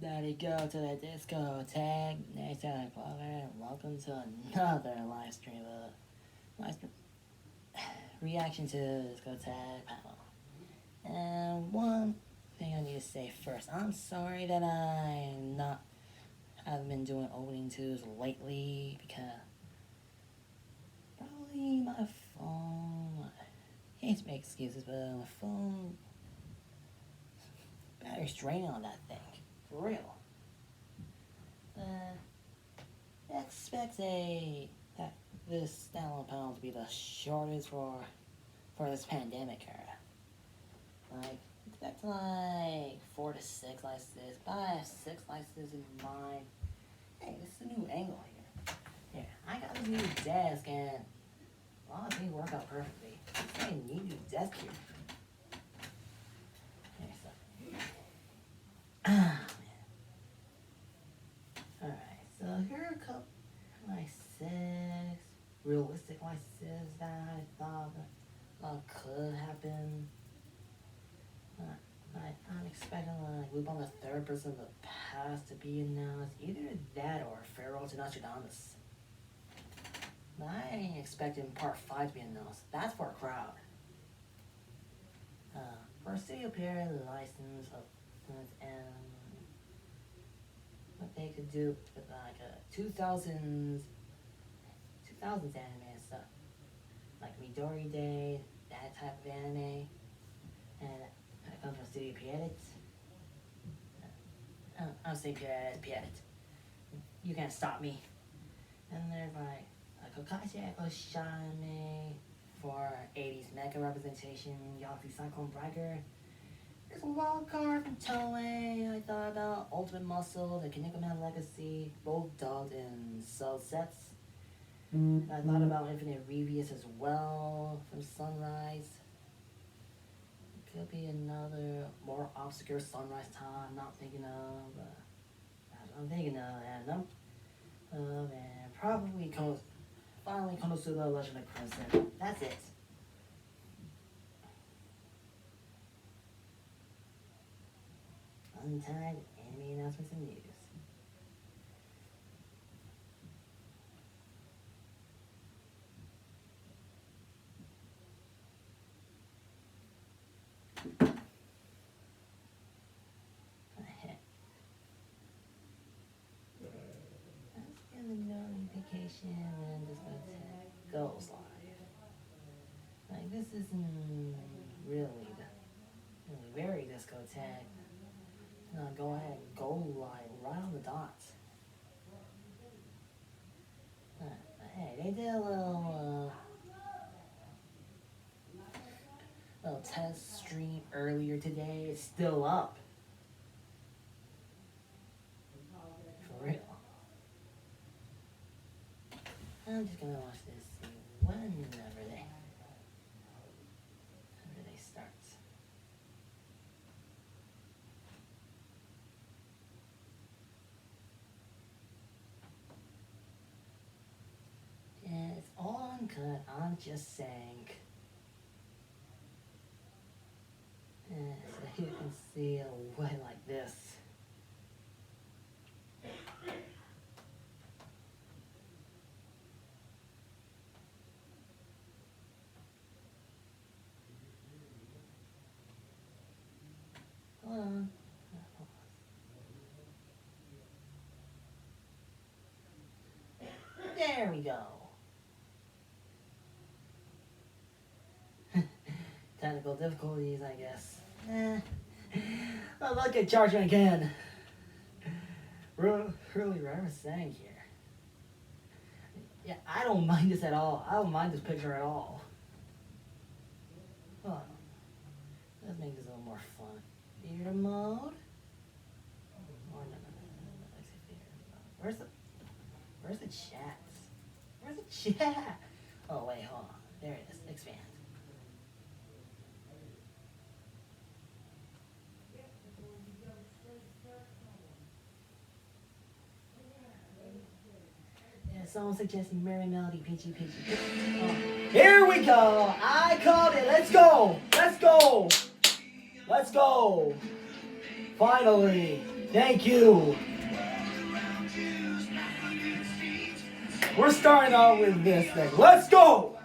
Daddy, go to the Discotek. Next time, welcome to another live stream. Live stream reaction to the Discotek panel. And one thing I need to say first, I'm sorry that haven't been doing opening twos lately because probably my phone. I hate to make excuses, but my phone battery's draining on that thing. For real. Expect that this standalone panel to be the shortest for this pandemic era. Like, expect like 4 to 6 like this. But I have 6 like this in mind. Hey, this is a new angle here. Here, I got this new desk and a lot of things work out perfectly. It's a new desk here. Ah, man. Alright, so here are a couple licenses, realistic licenses that I thought could happen. I'm expecting like Loop on the Third Person of the Past to be announced, either that or Pharaoh to Nostradamus. I ain't expecting Part 5 to be announced. That's for a crowd. For a studio period license of and what they could do with like a 2000s anime and stuff, like Midori Day, that type of anime, and when it comes from Studio Pierrot, I'll say Pierrot. You can't stop me. And there's like a Kokashi Echo Shaman for 80s mega representation, Yahtzee Cyclone Breaker. There's a wild card from Toei. I thought about Ultimate Muscle, the Kaneko Man Legacy, both dubbed in sub sets. I thought about Infinite Revius as well from Sunrise. It could be another more obscure Sunrise time I'm not thinking of. I'm thinking of, and probably finally Konosuba Legend of Crimson. That's it. Untied anime announcements and news. Let's get the notification when Discotek goes live. Like, this isn't really very Discotek. Go ahead and go live right on the dot. Hey, they did a little test stream earlier today. It's still up. For real. I'm just gonna watch this whenever they start. Yeah, it's all uncut. I'm just saying. So you can see a way like this. Hold on. There we go. Technical difficulties, I guess. I'll look at charging again. Really, what I'm saying here. Yeah, I don't mind this at all. I don't mind this picture at all. Hold on. Let's make this a little more fun. Theater mode. Or no. Let's say theater mode. Where's the chat? Where's the chat? Oh wait, hold on. There it is. Expand. Yeah, someone suggesting Merry Melody, Peachy. Oh. Here we go. I called it. Let's go. Finally. Thank you. We're starting out with this thing. Let's go!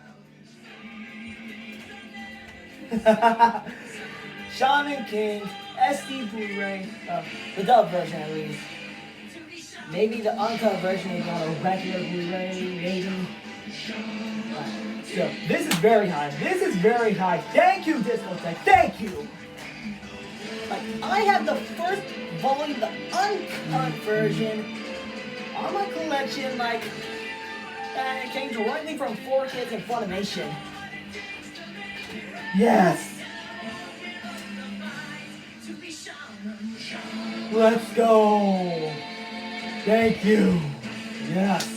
Shaman King, SD Blu-ray, the dub version at least. Maybe the uncut version is on a regular Blu-ray, maybe. So, this is very high. This is very high. Thank you, Discotek. Thank you! Like, I have the first volume, the uncut version, on my collection, like, and it came directly from 4Kids and Funimation. Yes! Let's go! Thank you! Yes!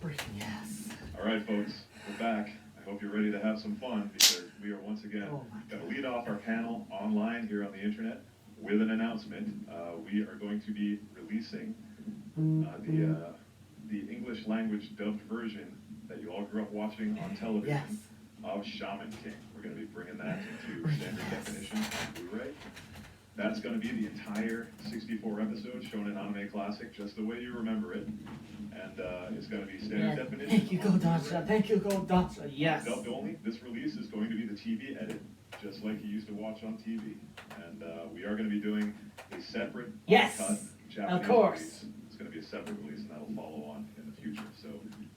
Freaking yes. Alright folks, we're back. I hope you're ready to have some fun because we are once again going to lead off our panel online here on the internet with an announcement. We are going to be releasing the English language dubbed version that you all grew up watching on television of Shaman King. We're going to be bringing that into standard definition on Blu-ray. That's going to be the entire 64 episodes shown in Anime Classic, just the way you remember it. And it's going to be standard definition. Thank you, Goldasha. Thank you, Goldasha. Yes. Dubbed only. This release is going to be the TV edit, just like you used to watch on TV. And we are going to be doing a separate uncut Japanese release. It's going to be a separate release, and that'll follow on in the future. So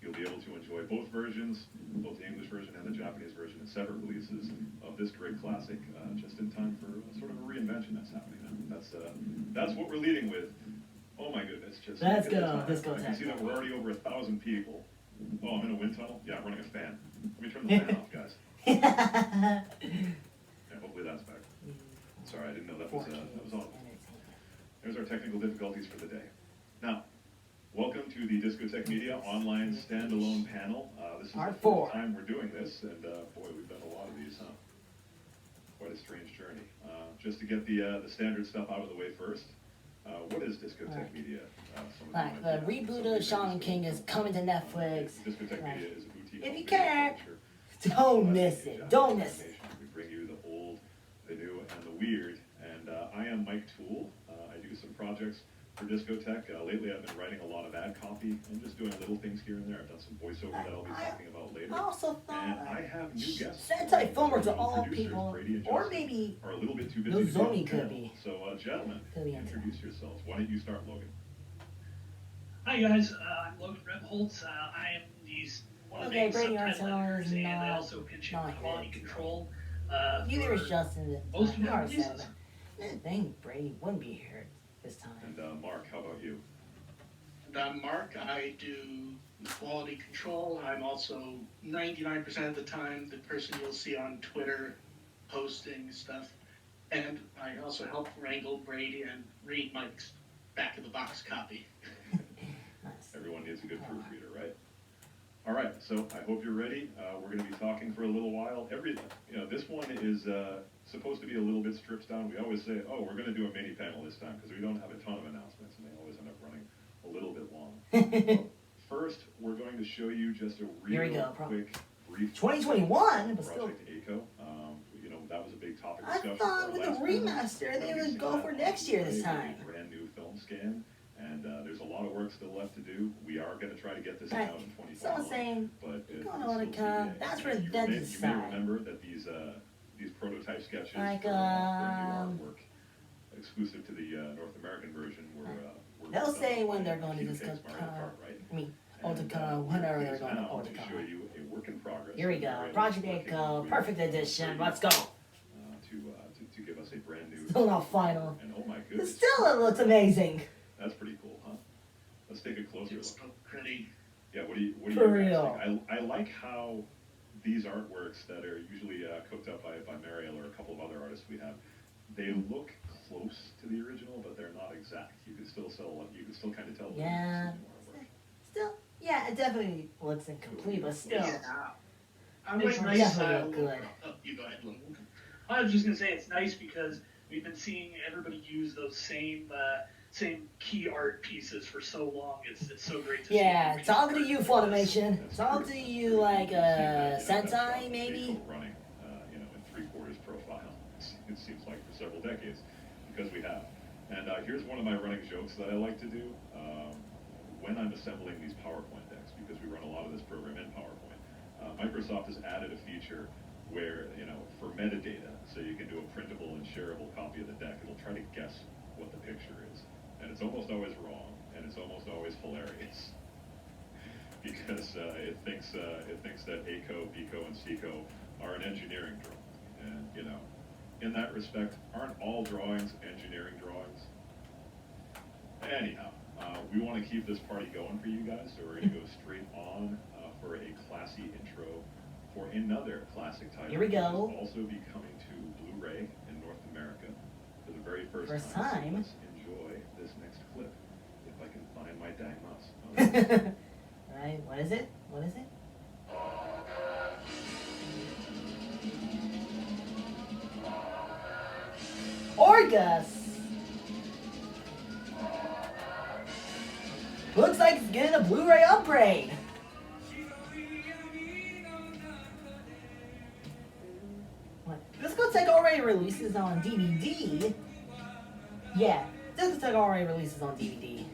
you'll be able to enjoy both versions, both the English version and the Japanese version, in separate releases of this great classic, just in time for sort of a reinvention that's happening now. That's what we're leading with. Oh my goodness, just let's go. Let's go. I can see that we're already over 1,000 people. Oh, I'm in a wind tunnel? Yeah, I'm running a fan. Let me turn the fan off, guys. Yeah, hopefully that's back. Sorry, I didn't know that was on. There's our technical difficulties for the day. Now, welcome to the Discotek Media online standalone panel. This is the fourth time we're doing this, and boy, we've done a lot of these, huh? Quite a strange journey. Just to get the standard stuff out of the way first. What is Discotek Media? The reboot of Shaman King is coming to Netflix. Discotek Media is a boutique. If you can, don't miss it. Don't miss it. We bring you the old, the new, and the weird. And I am Mike Toole. I do some projects for Discotek. Lately, I've been writing a lot of ad copy and just doing little things here and there. I've done some voiceover that I'll be talking about later. I also thought and I have new guests. Sentai filmers to all people, or maybe are a little bit too busy. Nozomi could be. So, gentlemen, introduce yourselves. Why don't you start, Logan? Hi guys, I'm Logan Rebholz. I am one of the subtitle editors, and I also pinch in quality control. Neither is Justin. Most of our releases. I think Brady wouldn't be here this time. And Mark, how about you? And I'm Mark. I do quality control. I'm also 99% of the time the person you'll see on Twitter posting stuff. And I also help wrangle Brady and read Mike's back of the box copy. Nice. Everyone needs a good proofreader, right? All right, so I hope you're ready. We're going to be talking for a little while. This one is supposed to be a little bit stripped down. We always say, oh, we're going to do a mini panel this time because we don't have a ton of announcements, and they always end up running a little bit long. First, we're going to show you just a quick, brief 2021, but still. Project ACO. That was a big topic discussion. I thought with the remaster, they would go for next year this time. Brand new film scan. And there's a lot of work still left to do. We are going to try to get this out in 2021. Someone's saying, but going on to come. That's for them to decide. You may remember that these prototype sketches like, for new artwork exclusive to the North American version were they'll say when they're going to Discotek, Otakon, whenever they're going to Otakon. Otakon. To show you a work in progress. Here we go. Project Echo, perfect edition. Let's go. To give us a brand new. Still not final. And oh my goodness. Still, it looks amazing. That's pretty cool, huh? Let's take a closer look. Pretty. Yeah, what do you For real. think? I like how these artworks that are usually cooked up by Mariel or a couple of other artists we have, they look close to the original, but they're not exact. You can still kind of tell. Yeah. Still, yeah, it definitely looks incomplete, but still. Yeah. It's definitely good. Oh, you go ahead, Logan. I was just gonna say it's nice because we've been seeing everybody use those same key art pieces for so long. It's so great to see. Yeah, talking to you, Funimation. Talking to you, like Sentai, maybe. Running, in 3/4 profile. It seems like for several decades, because we have. And here's one of my running jokes that I like to do when I'm assembling these PowerPoint decks, because we run a lot of this program in PowerPoint. Microsoft has added a feature where, for metadata, so you can do a printable and shareable copy of the deck, it'll try to guess what the picture is. And it's almost always wrong, and it's almost always hilarious. Because it thinks that ACO, BCO, and CECO are an engineering drawing. And, in that respect, aren't all drawings engineering drawings? Anyhow, we want to keep this party going for you guys, so we're going to go straight on for a classy intro for another classic title. Here we go. Which will also be coming to Blu-ray in North America for the very first time. So let's enjoy this next clip, if I can find my dang mouse. Right, what is it? What is it? Orgus! Looks like it's getting a Blu-ray upgrade! What? Discotek already releases on DVD. Yeah, Discotek already releases on DVD.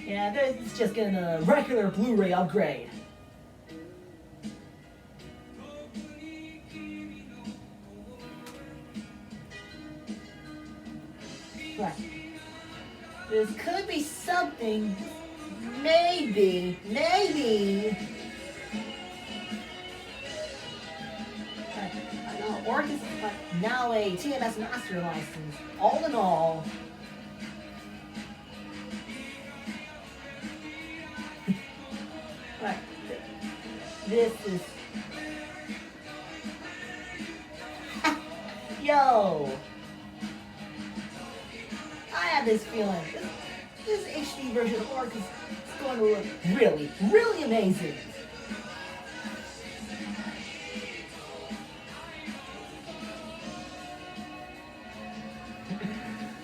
Yeah, it's just getting a regular Blu-ray upgrade. Right. This could be something, maybe. Right. I know Orcus is now a TMS master license. All in all, right. This is yo. I have this feeling this HD version of Orcus is going to look really, really amazing.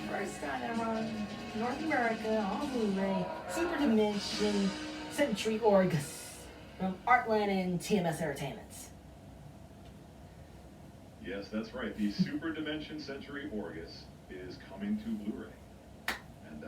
First time ever on North America on Blu-ray, Super Dimension Century Orgus from Artland and TMS Entertainment. Yes, that's right. The Super Dimension Century Orgus is coming to Blu-ray. And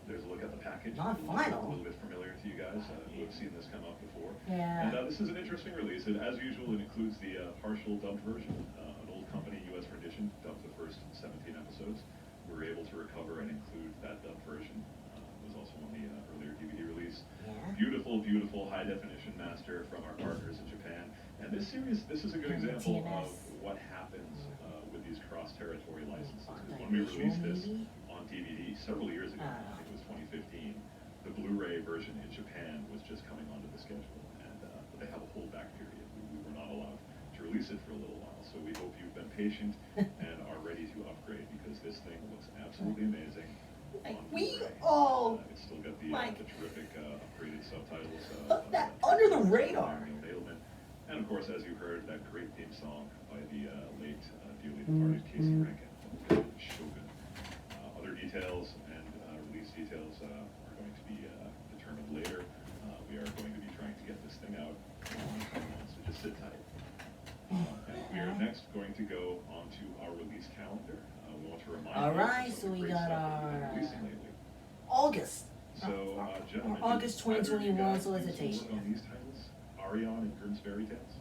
there's a look at the package. Not A final. little bit familiar to you guys who have seen this come up before. Yeah. And this is an interesting release. As usual, it includes the partial dubbed version. An old company US rendition dubbed the first 17 episodes. We were able to recover and include that dubbed version. It was also on the earlier DVD release. Yeah. Beautiful, beautiful high definition master from our partners in Japan. And this series, this is a good example of what happens with these cross-territory licenses. Because when we released this on DVD several years ago, I think it was 2015, the Blu-ray version in Japan was just coming onto the schedule, and they have a holdback period. We were not allowed to release it for a little while, so we hope you've been patient and are ready to upgrade, because this thing looks absolutely amazing. It's still got the terrific upgraded subtitles. That under the radar. And of course, as you heard, that great theme song by the late, dearly departed Casey Rankin, Shogun. Other details and release details are going to be determined later. We are going to be trying to get this thing out, so just sit tight. And we are next going to go onto our release calendar. We want to remind you Alright, of so the we great got stuff that we've been our releasing lately. August. So, gentlemen, August did either of you 2021 guys do some solicitation. work on these titles? Arion and Grimm's Fairy Tales?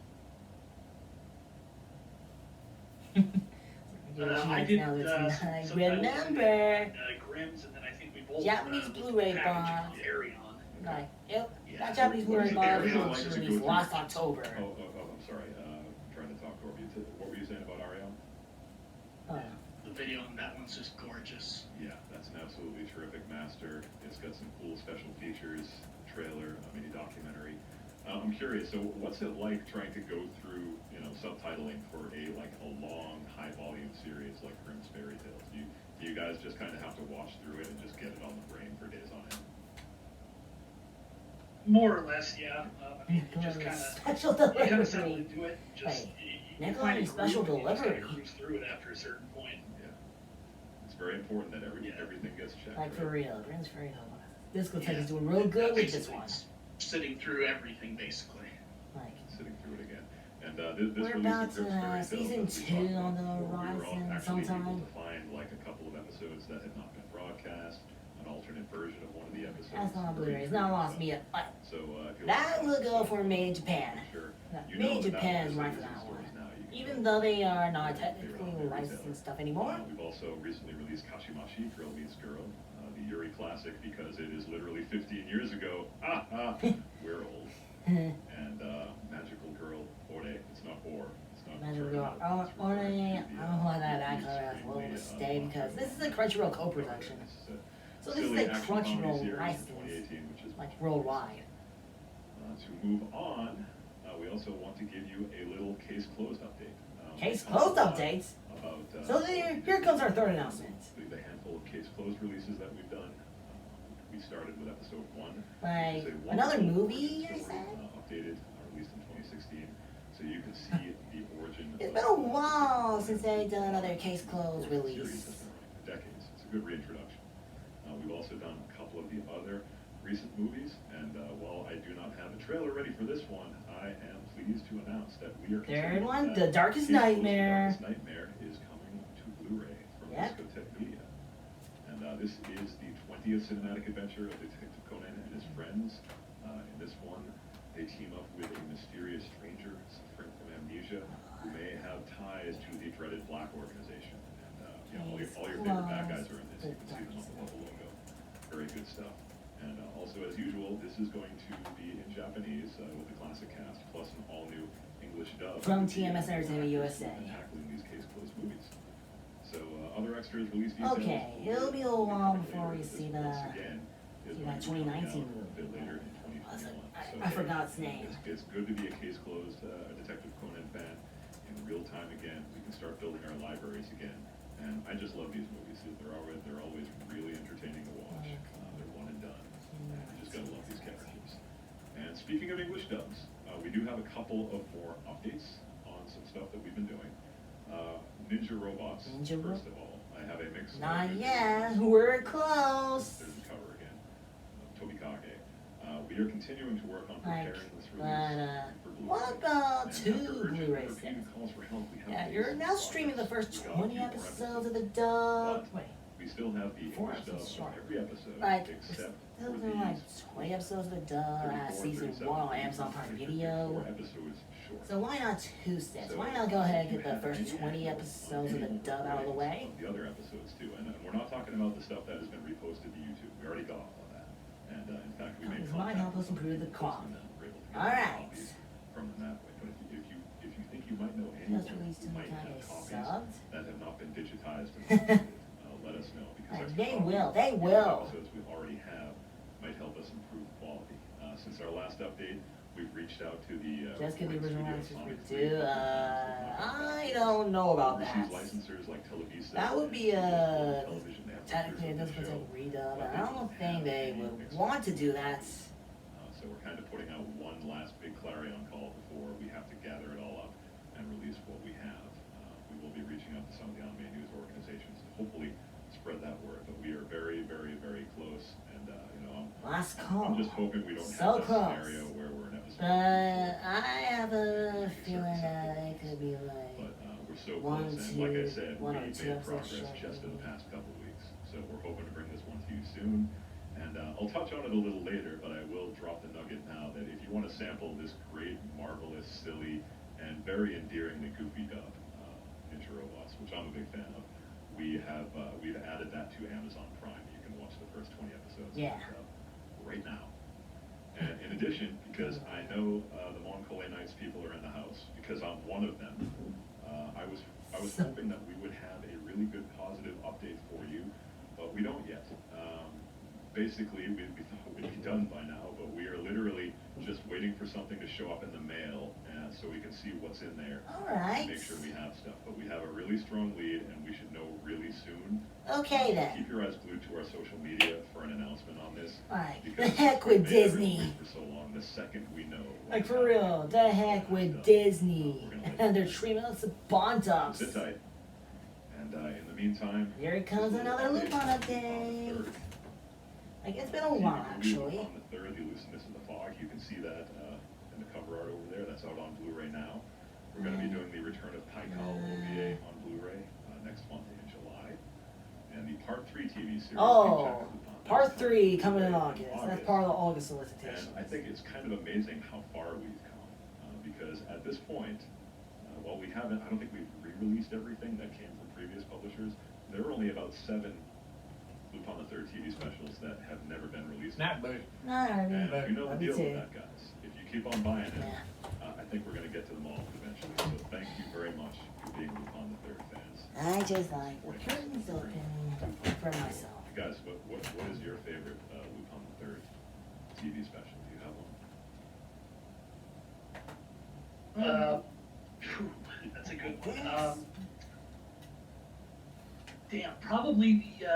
I did now that's I some remember. Grimm's, and then I think we both Japanese Blu-ray box. Arion. Like, yep, Yeah. that Japanese What Blu-ray is box Arion was like to go released through? last October. I'm sorry. Trying to talk over you. What were you saying about Arion? The video on that one's just gorgeous. Yeah, that's an absolutely terrific master. It's got some cool special features, trailer, a mini documentary. I'm curious, so what's it like trying to go through, subtitling for a long, high volume series like Grimm's Fairy Tales? Do you guys just kind of have to watch through it and just get it on the brain for days on end? More or less, yeah. I mean, you just kind of Special settle delivery. into it. Just Hey, you Nikolai, find a special groove, and you just delivery. kinda cruise through it after a certain point. Yeah. It's very important that everything gets checked. Like for right? real, Grimm's Fairy Tale. Discotek is doing real good with this Basically, one. it's sitting through everything, basically. Like, Sitting through it again. And this we're release about of Grimm's to Fairy Tales season that we talked 2 on about the before, we were all horizon actually able sometime. to find a couple of episodes episodes that had not been broadcast, an alternate version of one of the episodes. That's not on Blu-ray. It's not lost me yet. So if you'll That will go for Made in Japan. sure, Made in Japan is right for that one. Even though they are not technically licensed and stuff anymore. We've also recently released Kashimashi, Girl Meets Girl, the Yuri classic, because it is literally 15 years ago. We're old. And Magical Girl Ore. It's not Or. It's not Magical Girl Ore. I don't want that color as well to stay because this is a Crunchyroll co-production. So this is a Crunchyroll license, like worldwide. To move on, we also want to give you a little case closed update. Case closed updates? About, so here comes our third announcement. The handful of case closed releases that we've done. We started with episode 1. Like another movie, I said? Updated, released in 2016. So you can see the origin. It's been a while since they've done another case closed release. For decades. It's a good reintroduction. We've also done a couple of the other recent movies, and while I do not have a trailer ready for this one, I am pleased to announce that we are third one, The Darkest Nightmare. The Darkest Nightmare is coming to Blu-ray from Discotek Media. And this is the 20th cinematic adventure of Detective Conan and his friends. In this one, they team up with a mysterious stranger suffering from amnesia who may have ties to the dreaded Black Organization. And all your favorite bad guys are in this. You can see them on the logo. Very good stuff. And also, as usual, this is going to be in Japanese with the classic cast, plus an all-new English dub. From TMS Entertainment USA. Tackling these case-closed movies. So, other extras release details. Okay, it'll be a little while before we see that 2019 movie. Later in 2021. I forgot its name. It's good to be a case-closed Detective Conan fan. In real time again, we can start building our libraries again. And I just love these movies. They're always really entertaining to watch. They're one and done. You just gotta love these characters. And speaking of English dubs, we do have a couple of more updates on some stuff that we've been doing. Ninja Robots, first of all. I have a mix. Not yet. We're close. There's the cover again. Tobikage. We are continuing to work on preparing this release for Blu-ray. What about 2 Blu-ray sets? Yeah, you're now streaming the first 20 episodes of the dub. Wait. We still have the English dub on every episode, like, except still doing like 20 episodes of the dub at season 1 on Amazon Prime Video. So why not 2 sets? Why not go ahead and get the first 20 episodes of the dub out of the way? The other episodes too, and we're not talking about the stuff that has been reposted to YouTube. We already got off on that, and in fact we made this might help us improve the quality. All right. From them that way, but if you think you might know anyone who might have copies that have not been digitized and let us know, because they will. Episodes we already have might help us improve quality. Since our last update, we've reached out to the just get the original license do. I don't know about that. Licensors like Televisa. That would be technically a Discotek redub, and I don't think they would want to do that. So we're kind of putting out one last big clarion call before we have to gather it all up and release what we have. We will be reaching out to some of the anime news organizations to hopefully spread that word, but we are very, very, very close. And last call. I'm just hoping we don't have that scenario where we're in episode. I have a feeling that it could be like. But we're so close, and like I said, we made progress just in the past couple of weeks. So we're hoping to bring this one to you soon. And I'll touch on it a little later, but I will drop the nugget now that if you want to sample this great, marvelous, silly, and very endearingly goofy dub, Ninja Robots, which I'm a big fan of, we've added that to Amazon Prime. You can watch the first 20 episodes right now. And in addition, because I know the Moncole Knights people are in the house, because I'm one of them, I was hoping that we would have a really good positive update for you, but we don't yet. Basically, we thought we'd be done by now, but we are literally just waiting for something to show up in the mail so we can see what's in there. All right. Make sure we have stuff. But we have a really strong lead, and we should know really soon. Okay, then. Keep your eyes glued to our social media for an announcement on this. All right. The heck with Disney. For so long, the second we know. Like, for real. The heck with Disney. And they're treating us to bond ups. Sit tight. And in the meantime... Here comes another Lupin update. Like, it's been a while, actually. On the 3rd, The Elusiveness of the Fog, you can see that in the cover art over there. That's out on Blu-ray now. We're going to be doing the Return of Paikal OVA on Blu-ray next month in July. And the Part 3 TV series. Oh, Lupin, Part that's 3 coming coming in August. That's part of the August solicitation. And I think it's kind of amazing how far we've come. Because at this point, well, we haven't, I don't think we've re-released everything that came from previous publishers. There are only about 7 Lupin the Third TV specials that have never been released. Not boo. No, I mean, And you know the me deal too. with that, guys. If you keep on buying it, Yeah. I think we're going to get to them all eventually. So thank you very much for being Lupin the Third fans. I just like the curtains open for myself. Guys, what is your favorite Lupin the Third TV special? Do you have one? That's a good one. Damn, probably the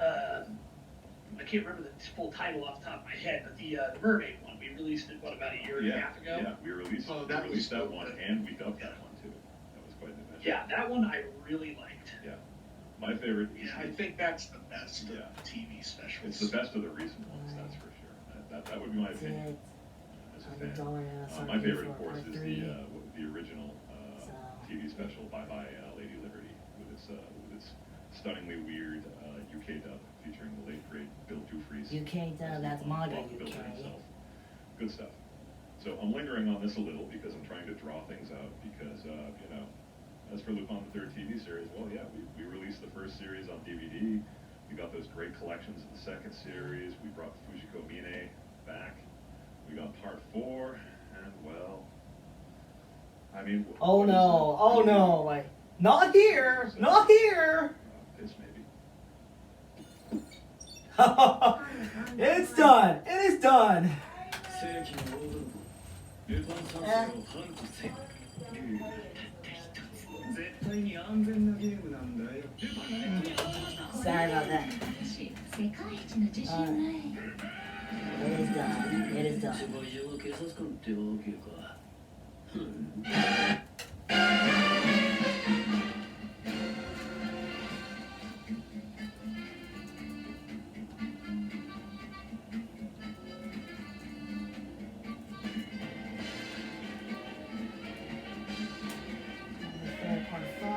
I can't remember the full title off the top of my head, but the Mermaid one. We released it about a year and a half ago. Yeah, we released that one, and we dubbed that one too. That was quite an adventure. Yeah, that one I really liked. Yeah, my favorite. Yeah, I think that's the best of the TV specials. It's the best of the recent ones, that's for sure. That would be my opinion as a fan. My favorite, of course, is the original TV special Bye Bye Lady Liberty with its stunningly weird UK dub featuring the late great Bill Dufresne. UK dub, that's manga UK. Good stuff. So I'm lingering on this a little because I'm trying to draw things out because, you know, as for Lupin the Third TV series, well, yeah, we released the first series on DVD. We got those great collections in the second series. We brought Fujiko Mine back. We got Part 4, and well, I mean... Oh no, like, not here, So, not here! This maybe. It's done, it is done! Sorry about that. It is done, it is done. Part 5.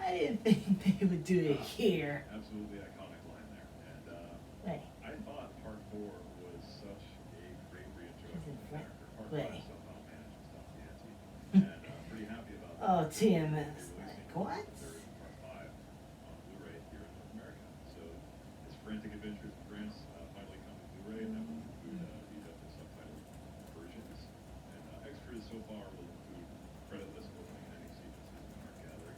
I didn't think they would do it here. Absolutely iconic line there. And Wait, I thought Part 4 was such a great reintroduction to the character. Part 5 Wait. somehow managed to stop the ante. And pretty happy about that. oh, TMS. Like, what? Third and Part 5 on Blu-ray here in North America. So his Frantic Adventures in France finally come to Blu-ray, and that will include dubbed and subtitled versions. And extras so far will include credit list opening and ending sequences in our gallery.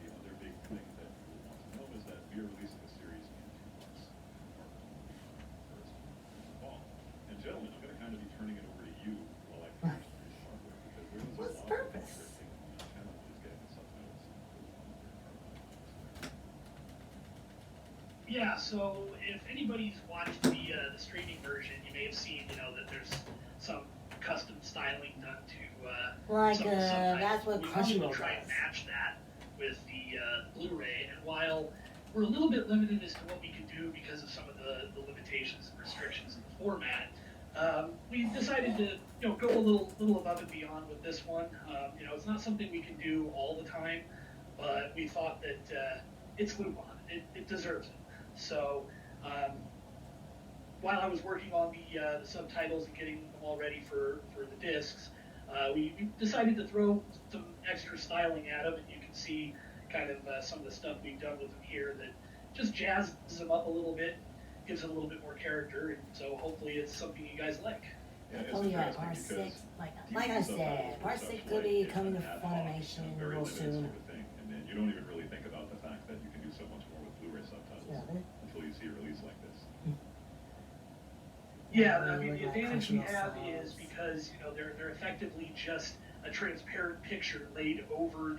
The other big thing that you will want to know is that we are releasing the series in 2 months. Part 1 will be first in the fall. And gentlemen, I'm going to kind of be turning it over to you while I finish this artwork because there was What's a the lot purpose? of interesting challenges getting the subtitles on the third part. Yeah, so if anybody's watched the streaming version, you may have seen, you know, that there's some custom styling done to Like, some of the subtitles. that's what We wanted Crunchyroll to try and does. match that with the Blu-ray, and while we're a little bit limited as to what we can do because of some of the limitations and restrictions in the format, we decided to, you know, go a little above and beyond with this one. You know, it's not something we can do all the time, but we thought that it's Lupin. It deserves it. So while I was working on the subtitles and getting them all ready for the discs, we decided to throw some extra styling at them, and you can see kind of some of the stuff we've done with them here that just jazzes them up a little bit, gives it a little bit more character, and so hopefully it's something you guys like. Yeah, it's Oh yeah, interesting Part because 6, like I said, Part 6 could be coming to Funimation real soon. And then you don't even really think about the fact that you can do so much more with Blu-ray subtitles until you see a release like this. Yeah, I mean, the advantage we have is because, you know, they're effectively just a transparent picture laid over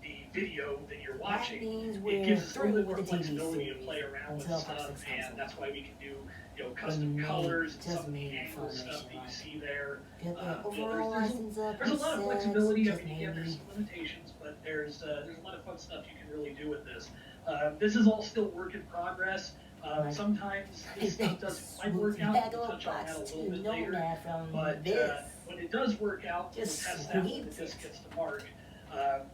the video that you're That watching, means it we're gives us a little through bit more with the TV flexibility to series play around with until part stuff, 6 comes and on. that's why we can do, you know, It custom may colors and just some of the maybe angle stuff Funimation that you like see there. get the You know, overall license up there's a lot of percent, flexibility. I just mean, again, there's maybe. some limitations, but there's a lot of fun stuff you can really do with this. This is all still work in progress. Sometimes this stuff doesn't quite work out. We'll touch on that a little bit later. But when it does work out, we'll test that when the disc gets to mark.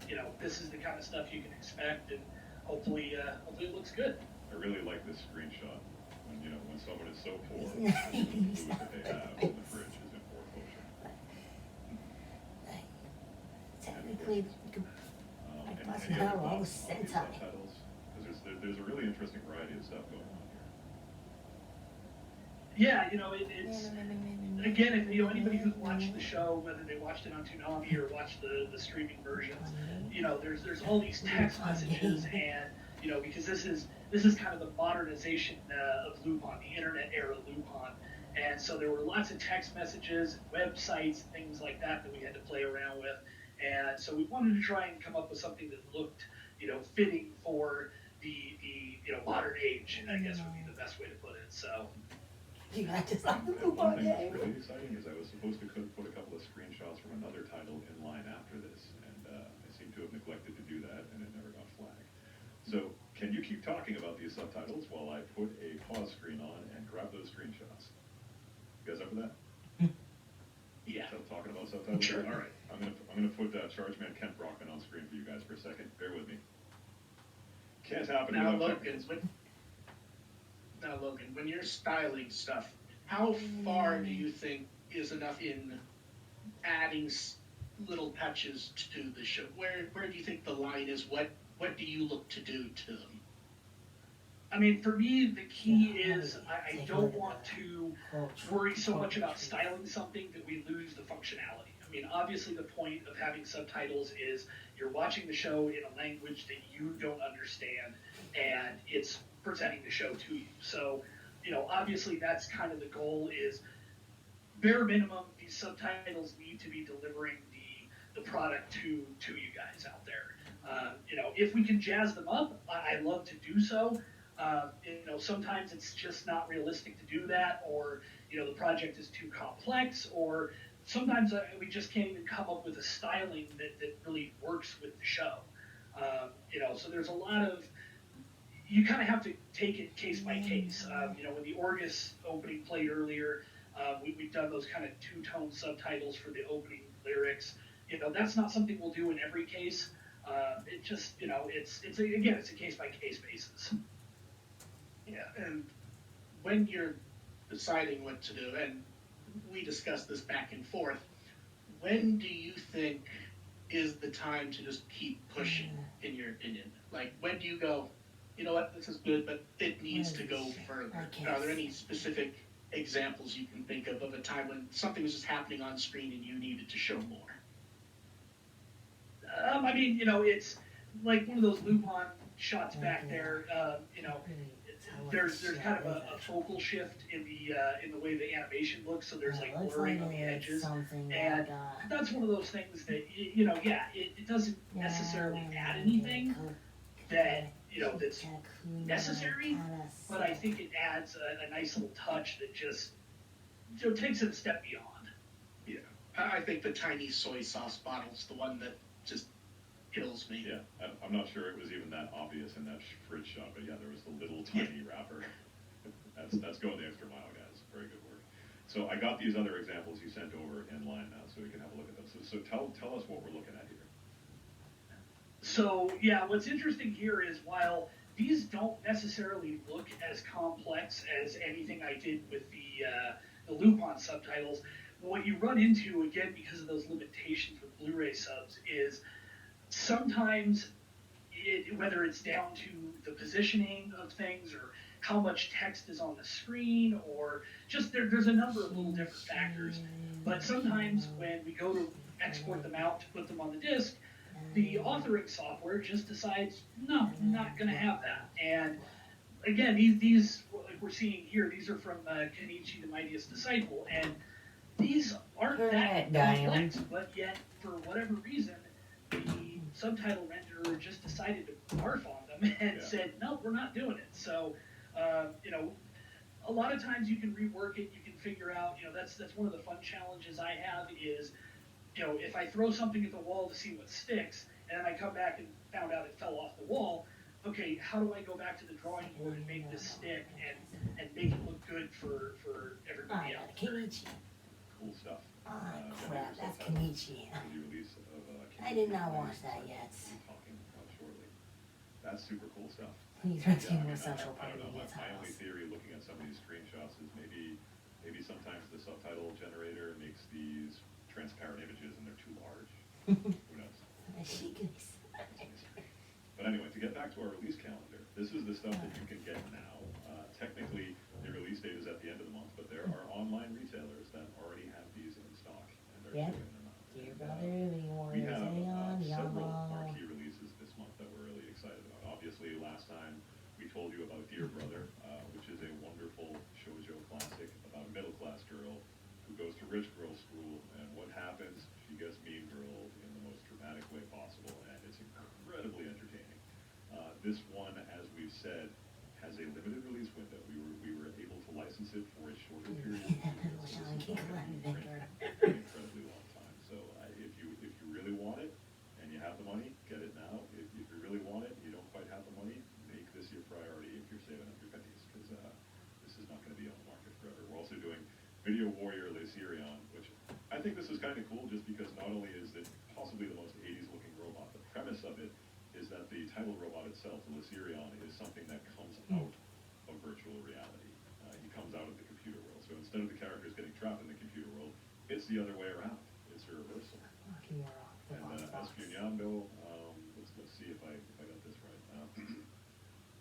You know, this is the kind of stuff you can expect, and hopefully it looks good. I really like this screenshot. When, you know, when someone is so poor, the food that they have in the fridge is in foreclosure. Technically, And that's any not other all thoughts on these Sentai. subtitles? Because there's a really interesting variety of stuff going on here. Yeah, you know, it's again, if you know anybody who's watched the show, whether they watched it on Toonami or watched the streaming versions, you know, there's all these text messages, and you know, because this is kind of the modernization of Lupin, the internet era Lupin, and so there were lots of text messages, websites, things like that we had to play around with, and so we wanted to try and come up with something that looked, you know, fitting for the you know modern age, I guess would be the best way to put it. So. You guys just like the And one Lupin thing that's game. really exciting is I was supposed to put a couple of screenshots from another title in line after this, and I seem to have neglected to do that, and it never got flagged. So, can you keep talking about these subtitles while I put a pause screen on and grab those screenshots? You guys up for that? Yeah. So talking about subtitles. Sure. All right. I'm gonna put Chargeman Kent Brockman on screen for you guys for a second. Bear with me. Can't happen Now, without Logan, when you're styling stuff, how far do you think is enough in adding little touches to the show? Where do you think the line is? What do you look to do to them? I mean, for me, the key is I don't want to worry so much about styling something that we lose the functionality. I mean, obviously, the point of having subtitles is you're watching the show in a language that you don't understand, and it's presenting the show to you. So, you know, obviously, that's kind of the goal is bare minimum, these subtitles need to be delivering the product to you guys out there. You know, if we can jazz them up, I love to do so. You know, sometimes it's just not realistic to do that, or, you know, the project is too complex, or sometimes we just can't even come up with a styling that really works with the show. You know, so there's a lot of, you kind of have to take it case by case. You know, when the Orgus opening played earlier, we've done those kind of two-tone subtitles for the opening lyrics. You know, that's not something we'll do in every case. It just, you know, it's a case-by-case basis. Yeah, and when you're deciding what to do, and we discussed this back and forth, when do you think is the time to just keep pushing, in your opinion? Like, when do you go, you know what, this is good, but it needs to go further? Are there any specific examples you can think of a time when something was just happening on screen and you needed to show more? I mean, you know, it's like one of those Lupin shots back there. You know, there's kind of a focal shift in the way the animation looks, so there's like blurring on the edges, and that's one of those things that you know, yeah, it doesn't necessarily add anything that you know that's necessary, but I think it adds a nice little touch that just, you know, takes it a step beyond. Yeah, I think the tiny soy sauce bottle's the one that just kills me. Yeah, I'm not sure it was even that obvious in that fridge shot, but yeah, there was the little tiny wrapper. That's going the extra mile, guys. Very good work. So I got these other examples you sent over in line now, so we can have a look at them. So tell us what we're looking at here. So yeah, what's interesting here is while these don't necessarily look as complex as anything I did with the Lupin subtitles, what you run into, again, because of those limitations with Blu-ray subs, is sometimes, whether it's down to the positioning of things or how much text is on the screen, or just there's a number of little different factors. But sometimes when we go to export them out to put them on the disc, the authoring software just decides, no, I'm not going to have that. And again, these like we're seeing here, these are from Kenichi the Mightiest Disciple, and these aren't that complex, but yet, for whatever reason, the subtitle renderer just decided to barf on them and said, no, we're not doing it. So, you know, a lot of times you can rework it. You can figure out, you know, that's one of the fun challenges I have is, you know, if I throw something at the wall to see what sticks, and then I come back and found out it fell off the wall, okay, how do I go back to the drawing board and make this stick and make it look good for everybody else? Kenichi. Cool stuff. Crap, that's Kenichi. The release of, I did not watch that yet. Talking shortly. That's super cool stuff. He's renting more Central I Park don't know. Idiot's My only house. theory, looking at some of these screenshots, is maybe sometimes the subtitle generator makes these transparent images and they're too large. Who knows? But anyway, to get back to our release calendar, this is the stuff that you can get now. Technically, the release date is at the end of the month, but there are online retailers that already have these in stock, and they're shipping them out. Dear Brother, the We Warriors, have several Diablo. marquee releases this month that we're really excited about. Obviously, last time we told you about Dear Brother, which is a wonderful shoujo classic about a middle-class girl who goes to rich girl school, and what happens? She gets mean girled in the most dramatic way possible, and it's incredibly entertaining. This one, as we've said, has a limited release window. We were able to license it for a shorter period of time. Shaman King An incredibly long time. So if you really want it and you have the money, get it now. If you really want it and you don't quite have the money, make this your priority if you're saving up your pennies, because this is not going to be on the market forever. We're also doing Video Warrior Laserion, which I think this is kind of cool just because not only is it possibly the most 80s looking robot, the premise of it is that the title robot itself, the Laserion, is something that comes out of virtual reality. He comes out of the computer world. So instead of the characters getting trapped in the computer world, it's the other way around. It's a reversal. And Espionando, let's see if I got this right.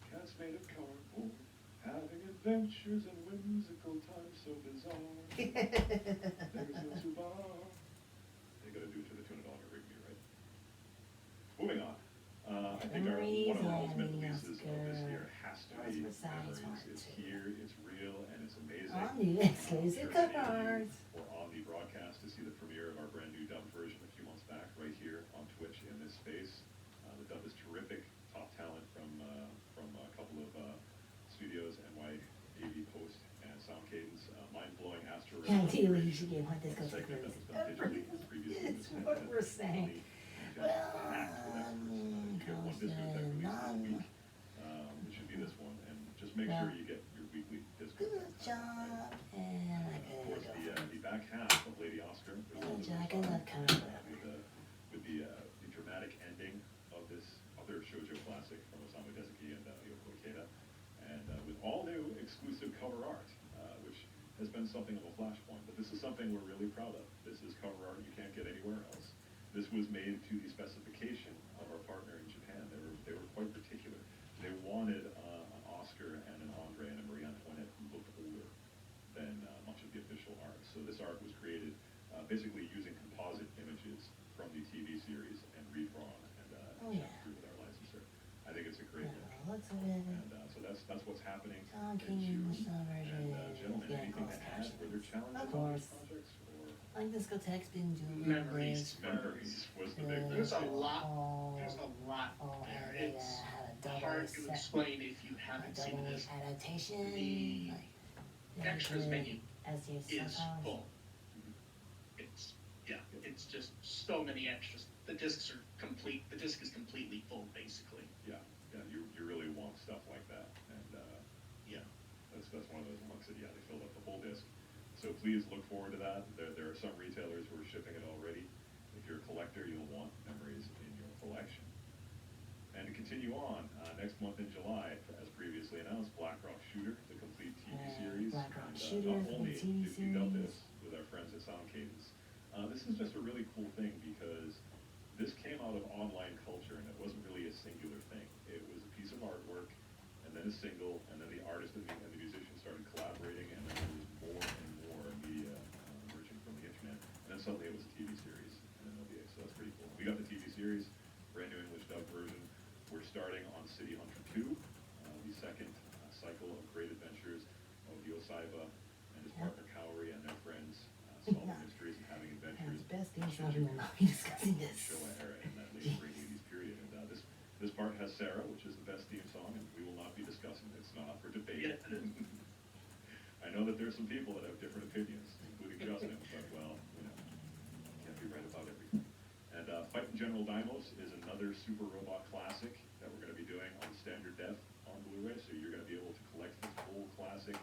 Cats made of cardboard, having adventures and whimsical times so bizarre. There's no bar. They gotta do it to the tune of Honor Rig Me, right? Moving on. I think one of our ultimate releases of this year has to be Memories. It's here, it's real, and it's amazing. On the exclusive covers. Or on the broadcast to see the premiere of our brand new dubbed version a few months back, right here on Twitch in this space. The dub is terrific, top talent from a couple of studios, NYAV Post and Sound Cadence. Mind-blowing Astro. Yeah, ideally you should get one Discotek Segment that release. was done digitally previously. It's what we're saying. Well, get one Discotek release this week, which should be this one, and just make sure you get your weekly Discotek. Good job, and I Of gotta course, go. the back half of Lady Oscar, Good job, I got cover. with the dramatic ending of this other shoujo classic from Osamu Dezaki and Yoko Ikeda, and with all new exclusive cover art, which has been something of a flashpoint, but this is something we're really proud of. This is cover art you can't get anywhere else. This was made to the specification of our partner in Japan. They were quite particular. They wanted an Oscar and an Andre and a Marie Antoinette who looked older than much of the official art. So this art was created basically using composite images from the TV series and redrawn and through with our licensor. I think it's a great look. Looks of it. And so that's what's happening Shaman in King June. version And gentlemen, is anything to add? Were there challenges on these projects? Or like Discotek's been doing Memories. Memories was the big There's a one. lot. There's a lot there. It's hard to explain if you haven't seen this. adaptation. The extras menu as you is full. It's just so many extras. The discs are complete. The disc is completely full, basically. Yeah, you really want stuff like that, and that's one of those months that they filled up the whole disc. So please look forward to that. There are some retailers who are shipping it already. If you're a collector, you'll want Memories in your collection. And to continue on, next month in July, as previously announced, Black Rock Shooter, the complete TV series. Black Rock And, Shooter, not only the TV did we dub series. this with our friends at Sound Cadence, this is just a really cool thing because this came out of online culture and it wasn't really a singular thing. It was a piece of artwork and then a single, and then the artist and the musician started collaborating, and then there was more and more media emerging from the internet, and then suddenly it was a TV series and an OVA, so that's pretty cool. We got the TV series, brand new English dub version. We're starting on City Hunter 2, the second cycle of great adventures of Yosaiba and his partner Kaori and their friends, solving mysteries and having adventures. The best thing is not even not be discussing this. Showa era in that late has Sarah, which is the best theme song, and we will not be discussing it. It's not up for debate. Yes, it is. I know that there's some people that have different opinions, including Justin, but well, can't be right about everything. And Fightin' General Dimos is another Super Robot classic that we're going to be doing on standard def on Blu-ray, so you're going to be able to collect the full classic.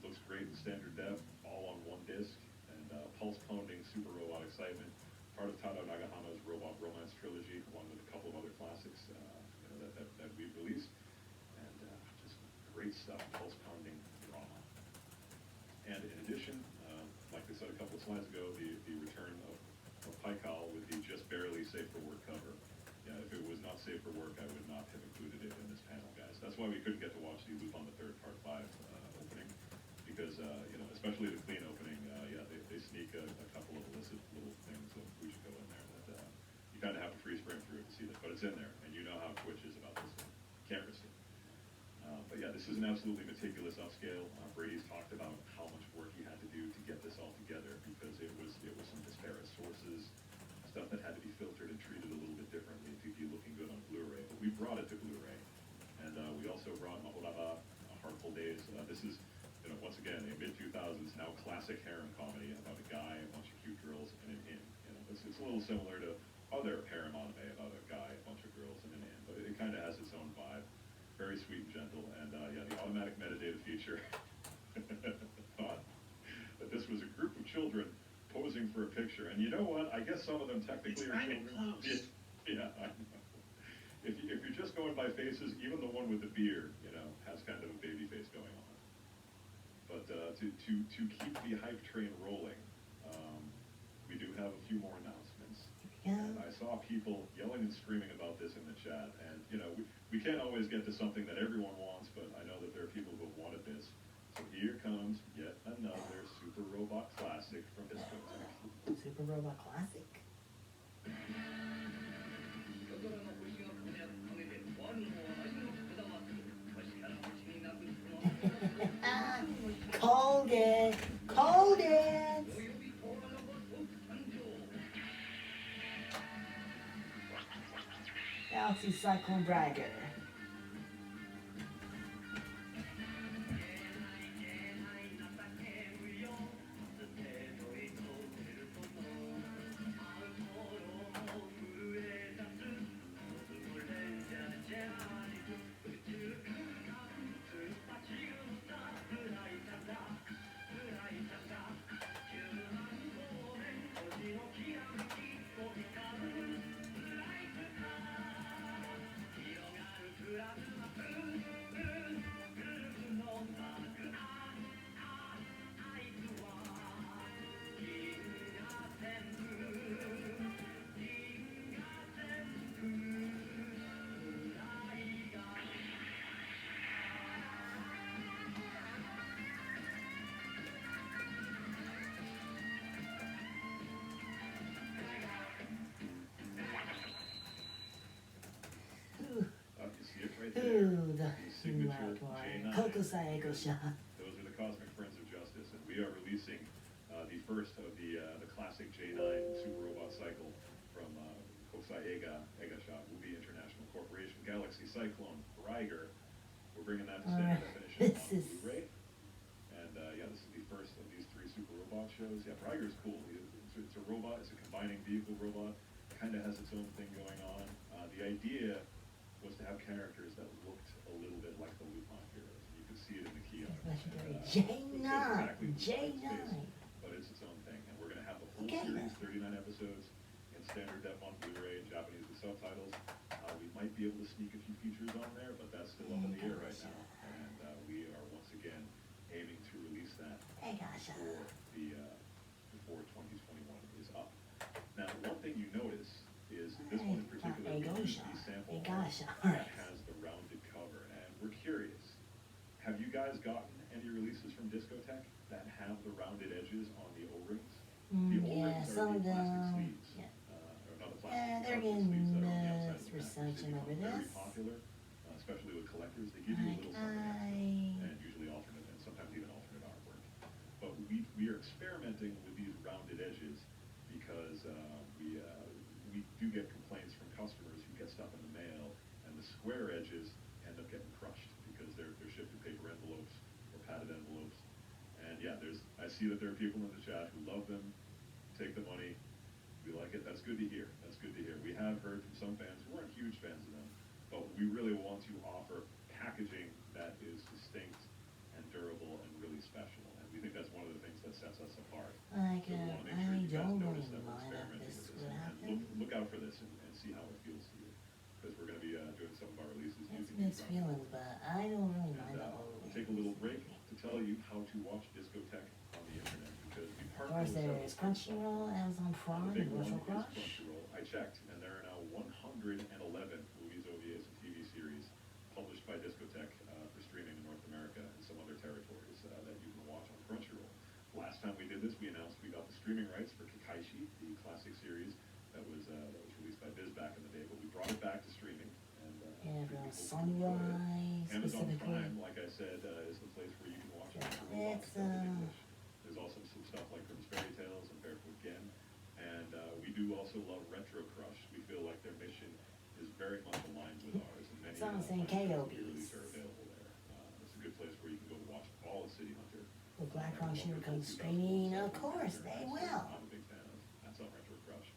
Looks great in standard def, all on one disc, and pulse-pounding Super Robot Excitement, part of Tadao Nagahama's Robot Romance trilogy, along with a couple of other classics that we've released, and just great stuff, pulse-pounding drama. And in addition, like I said a couple of slides ago, the return of Paikal with the just barely safe for work cover. Yeah, if it was not safe for work, I would not have included it in this panel, guys. That's why we couldn't get to watch the Loop on the Third Part 5 opening, because, especially the clean opening, they sneak a couple of illicit little things of Fujiko in there that you kind of have to freeze frame through it to see that, but it's in there, and you know how Twitch is about this thing. Can't risk it. But yeah, this is an absolutely meticulous upscale. Brady's talked about how much work he had to do to get this all together, because it was some disparate sources, stuff that had to be filtered and treated a little bit differently to be looking good on Blu-ray. But we brought it to Blu-ray, and we also brought Mahoraba, Heartful Days. This is, once again, a mid-2000s now classic harem comedy about a guy, a bunch of cute girls, and an inn. It's a little similar to other harem anime about a guy, a bunch of girls, and an inn, but it kind of has its own vibe. Very sweet and gentle, and the automatic metadata feature thought that this was a group of children posing for a picture, and you know what? I guess some of them technically are children. Close. Yeah, I know. If you're just going by faces, even the one with the beard, has kind of a baby face going on. But to keep the hype train rolling, we do have a few more announcements. And I saw people yelling and screaming about this in the chat, and we can't always get to something that everyone wants, but I know that there are people who have wanted this. So here comes yet another Super Robot classic from Discotek. Super Robot Classic. Called it! Called it! Galaxy Cyclone Bragger. Ooh, the signature J9. J9. Kokusai Egosha. Those are the Cosmic Friends of Justice, and we are releasing the first of the classic J9 Super Robot cycle from Kokusai Egasha Movie International Corporation, Galaxy Cyclone Riger. We're bringing that to standard definition on Blu-ray. And this is the first of these 3 Super Robot shows. Yeah, Riger's cool. It's a robot. It's a combining vehicle robot. Kind of has its own thing going on. The idea was to have characters that looked a little bit like the Lupin heroes. You could see it in the key art. J9. J9. But it's its own thing. And we're going to have the whole series, 39 episodes, in standard def on Blu-ray, in Japanese with subtitles. We might be able to sneak a few features on there, but that's still up in the air right now. And we are once again aiming to release that before 2021 is up. Now, one thing you notice is this one in particular, we use the sample art that has the rounded cover, and we're curious. Have you guys gotten any releases from Discotek that have the rounded edges on the O-rings? The O-rings some are of the plastic them. sleeves. Yeah. Or not the plastic, They're the getting sleeves that are on the outside of the reception package. over They become this. very popular, especially with collectors. They give you a little something extra, and usually alternate, and sometimes even alternate artwork. But we are experimenting with these rounded edges because we do get complaints from customers who get stuff in the mail, and the square edges end up getting crushed because they're shifted paper envelopes or padded envelopes. And yeah, I see that there are people in the chat who love them, take the money. We like it. That's good to hear. That's good to hear. We have heard from some fans who aren't huge fans of them, but we really want to offer packaging that is distinct and durable and really special. And we think that's one of the things that sets us apart. Like, So we want to make sure I you guys don't notice really that we're mind if experimenting this with would this. happen. And look out for this and see how it feels to you. Because we're going to be doing some of our releases It's using mixed these feelings, but I don't really mind and the whole we'll take a little break to tell you how to watch Discotek on the internet because we Of partner course, with several there's Crunchyroll, Amazon the Prime, big and one Virtual is Crush. Crunchyroll. I checked, and there are now 111 movies, OVAs, and TV series published by Discotek for streaming in North America and some other territories that you can watch on Crunchyroll. Last time we did this, we announced we got the streaming rights for Kakaishi, the classic series that was released by Viz back in the day, but we brought it back to streaming. Yeah, People from can Samurai, enjoy it. Amazon specifically. Prime, like I said, is the place where you can watch it. It's, There's also some stuff like Grimm's Fairy Tales and Barefoot Gen. And we do also love Retro Crush. We feel like their mission is very much aligned with ours. And many Sounds of like the KOBs. releases are available there. It's a good place where you can go watch all of City Hunter. Will Black Crunchyroll come streaming? Of course, they will. I'm a big fan of. That's on Retro Crush.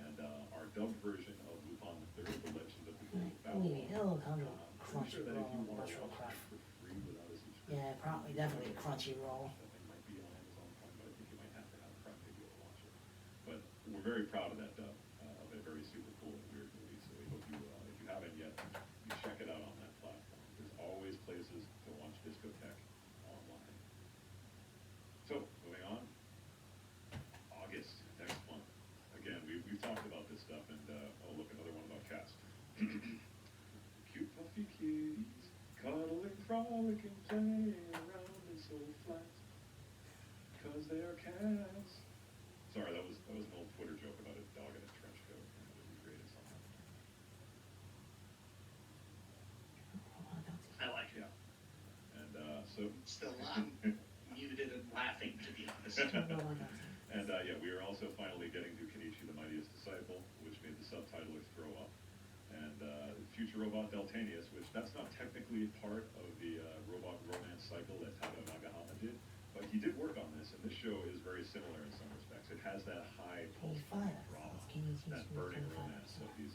And our dubbed version of Lupin the Third, The Legend of the Golden Believe me, it'll come to I'm pretty sure that if you Crunchyroll, want to Virtual watch Crush. it for free without a subscription, Yeah, probably, definitely Crunchyroll. that thing might be on Amazon Prime, but I think you might have to have Prime to be able to watch it. But we're very proud of that dub, of a very super cool and weird movie. So we hope you, if you haven't yet, you check it out on that platform. There's always places to watch Discotek online. So moving on, August next month. Again, we've talked about this stuff, and oh look, another one about cats. Cute puffy kitties, cuddling, frolicking, playing around and so flat, 'cause they are cats. Sorry, that was an old Twitter joke about a dog in a trench coat and that we created somehow. I like it. Yeah. And so Still, I'm muted and laughing, to be honest. and yeah, we are also finally getting to Kenichi the Mightiest Disciple, which made the subtitlers throw up. And Future Robot Deltanius, which that's not technically part of the robot romance cycle that Tada Nagahama did, but he did work on this, and this show is very similar in some respects. It has that high post-drama, that burning romance of these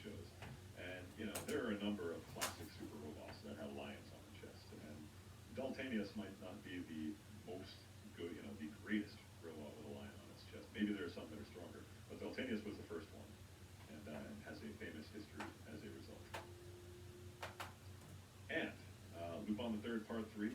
shows. And, you know, there are a number of classic super robots that have lions on the chest, and Deltanius might not be the most good, you know, the greatest robot with a lion on its chest. Maybe there are some that are stronger, but Deltanius was the first one. And has a famous history as a result. And Lupin the Third Part 3,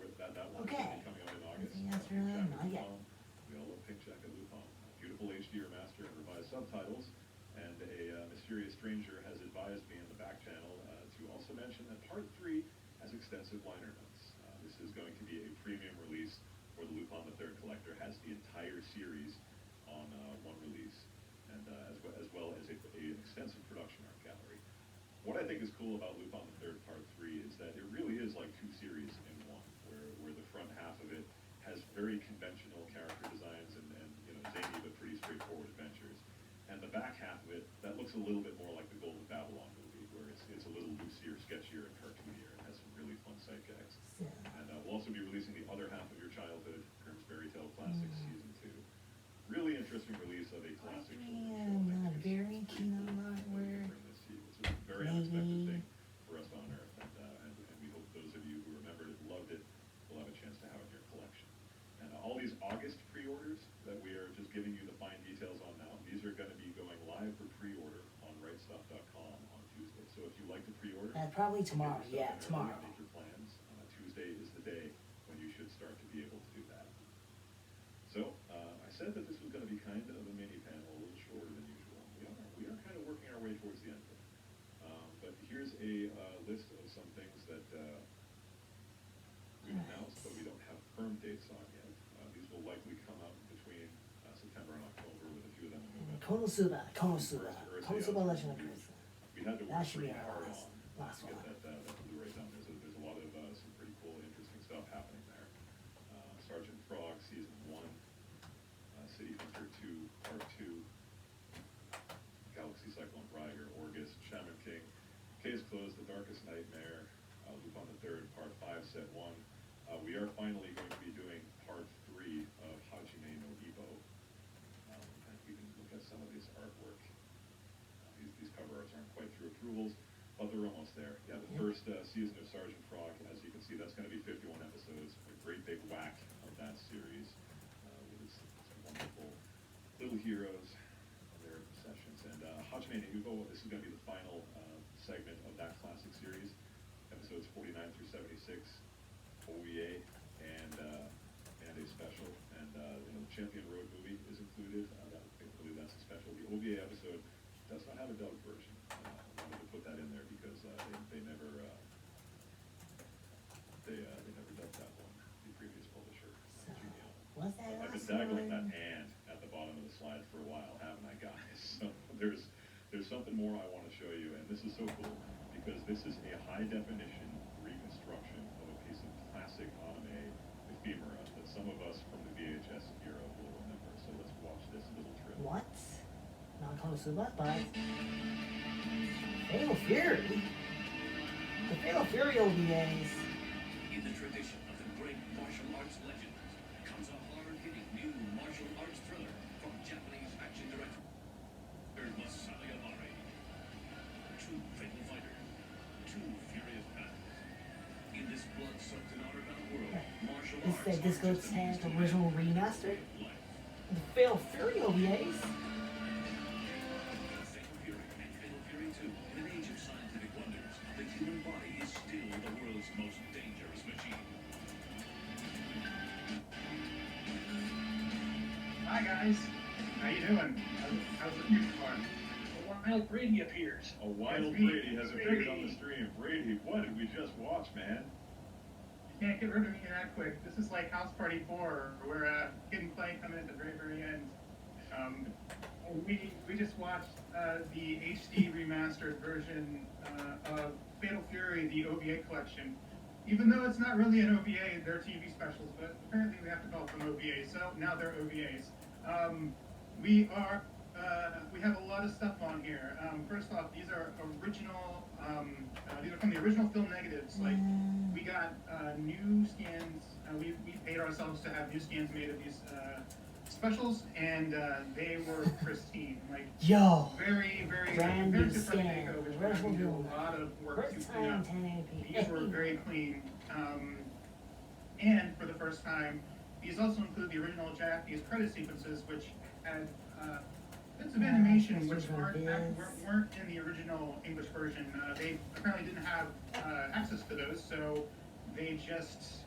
with that one is Okay. coming out in I August. think that's Pink really Jacket not yet. Lupin. We all love Pink Jacket Lupin. Beautiful HD remaster and revised subtitles. And a mysterious stranger has advised me in the back channel to also mention that Part 3 has extensive liner notes. This is going to be a premium release where the Lupin the Third collector has the entire series on one release. And as well as an extensive production art gallery. What I think is cool about Lupin the Third Part 3 is that it really is like two series in one, where the front half of it has very conventional character designs and you know, zany but pretty straightforward adventures. And the back half of it, that looks a little bit more like the Golden Babylon movie, where it's a little loosier, sketchier, and cartoonier, and has some really fun sight gags. And we'll also be releasing the other half of your childhood, Grimm's Fairy Tale Classics Season 2. Really interesting release of a classic children's show. I'm I not think very it's keen on that really word. bring this to you. It's a very unexpected thing for us on Earth, and we hope those of you who remembered it, loved it, will have a chance to have it in your collection. And all these August pre-orders that we are just giving you the fine details on now, these are going to be going live for pre-order on rightstuff.com on Tuesday. So if you like to pre-order, Probably tomorrow, get yourself yeah, in tomorrow. early, make your plans. Tuesday is the day when you should start to be able to do that. So, I said that this was going to be kind of a mini panel, a little shorter than usual. We are kind of working our way towards the end of it. But here's a list of some things that we've announced, but we don't have firm dates on yet. These will likely come out between September and October, with a few of them in November. Konosuba Legend of We Earth. had to That work should be pretty our hard last on to one. get that Blu-ray done. There's a lot of some pretty cool, interesting stuff happening there. Sergeant Frog Season 1, City Hunter 2 Part 2, Galaxy Cyclone Rider, Orgus, Shaman King, Case Closed, 3rd, Part 5, Set 1. We are finally going to be doing Part 3 of Hajime no Ippo. And we can look at some of this artwork. These cover arts aren't quite through approvals, but they're almost there. Yeah, the first season of Sergeant Frog, as you can see, that's going to be 51 episodes. A great big whack of that series with its wonderful little heroes and their obsessions. And Hajime no Ippo, this is going to be the final segment of that classic series. Episodes 49 through 76, OVA, and a special. And the Champion Road movie is included. I believe that's a special. The OVA episode does not have a dubbed version. I wanted to put that in there because they never dubbed that one. The previous publisher. What's that I've been last diagonally one? that and at the bottom of the slide for a while, haven't I, guys? So there's something more I want to show you, and this is so cool because this is a high definition reconstruction of a piece of classic anime ephemera that some of us from the VHS era will remember. So let's watch this little trip. What? Not Konosuba, but Fatal Fury. The Fatal Fury OVAs. In the tradition of the great martial arts legend comes a hard-hitting new martial arts thriller from Japanese action director Masaya Mare. Two fatal fighters, two furious paths. In this blood-soaked and honor-bound world, martial This is arts the Discotek original remaster. life. The Fatal Fury OVAs. Fatal Fury and Fatal Fury 2. In an age of scientific wonders, the human body is still the world's most dangerous machine. Hi guys, how you doing? How's the music going? A wild Brady appears. A wild It's me, Brady has appeared on the Brady. stream. Brady, what did we just watch, man? You can't get rid of me that quick. This is like House Party 4, where Kid and Play come in at the very, very end. We just watched the HD remastered version of Fatal Fury, the OVA collection. Even though it's not really an OVA, they're TV specials, but apparently we have to call them OVAs, so now they're OVAs. We have a lot of stuff on here. First off, these are original, these are from the original film negatives. Like, we got new scans, we paid ourselves to have new scans made of these specials, and they were pristine. Like, Yo. very, very, Brand compared new to Freddy scan. Jacob, which Original we do film. a lot of work to First clean time up. 1080p. These were very clean. And for the first time, these also include the original Japanese credit sequences, which had bits of animation which weren't in the original English version. They apparently didn't have access to those, so they just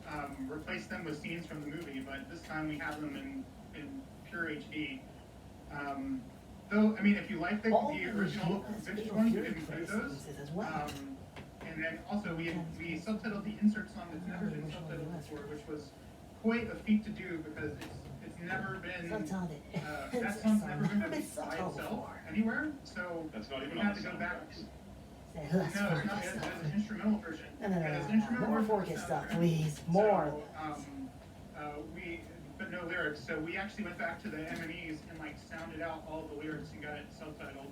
replaced them with scenes from the movie. But this time we have them in pure HD. Though, I mean, if you like the original vintage ones, you can include those. As well. And then also we subtitled the inserts on that's never been subtitled before, which was quite a feat to do because it's never been Subtitled. that song's never been Never been released by subtitled itself before. anywhere. So That's not even we on had the to go back. soundtracks. No, it's not. It's an instrumental version. No, no, And no, it's no, an no. instrumental More version of the Forkit stuff, soundtrack. please. More. But no lyrics. So we actually went back to the M&Es and like sounded out all the lyrics and got it subtitled.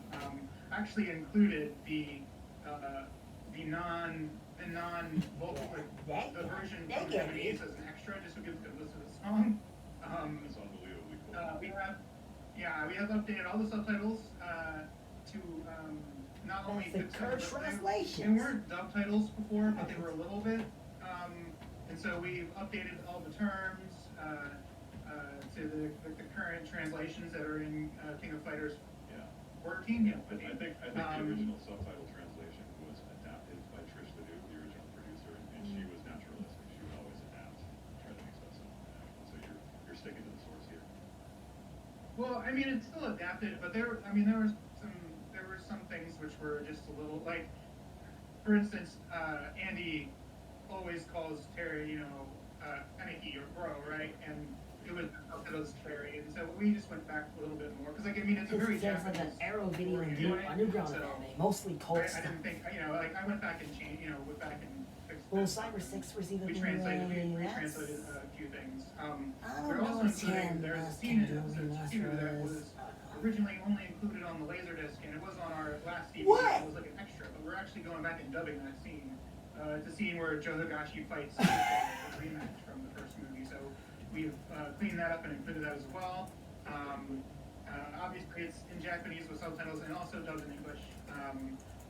Actually included the non-vocal the version from the M&Es as an extra, just so people could listen to the song. It's unbelievably cool. We have updated all the subtitles to not only The good current subtitles, translations. they weren't dub titles before, but they were a little bit. And so we've updated all the terms to the current translations that are in King of Fighters Yeah. 14. I think the original subtitle translation was adapted by Trish Ledoux, the original producer, and she was naturalistic. She would always adapt, try to make stuff sound natural. So you're sticking to the source here. Well, I mean, it's still adapted, but there were some things which were just a little like, for instance, Andy always calls Terry, Aniki or bro, right? And it was subtitles Terry, and so we just went back a little bit more because, like, I mean, it's a very It's like an Japanese Arrow video word and underground so anime, mostly cult I stuff. didn't think, like I went back and changed, went back and fixed. Well, that. Cyber 6 received a We translated a few things. I We're don't know also if including, there's a scene in episode 2 that was was originally only included on the Laserdisc, and it was on our last DVD. What? It was like an extra, but we're actually going back and dubbing that scene. it's a scene where Joe Higashi fights a rematch from the first movie. So we've cleaned that up and included that as well. Obviously, it's in Japanese with subtitles and also dubbed in English.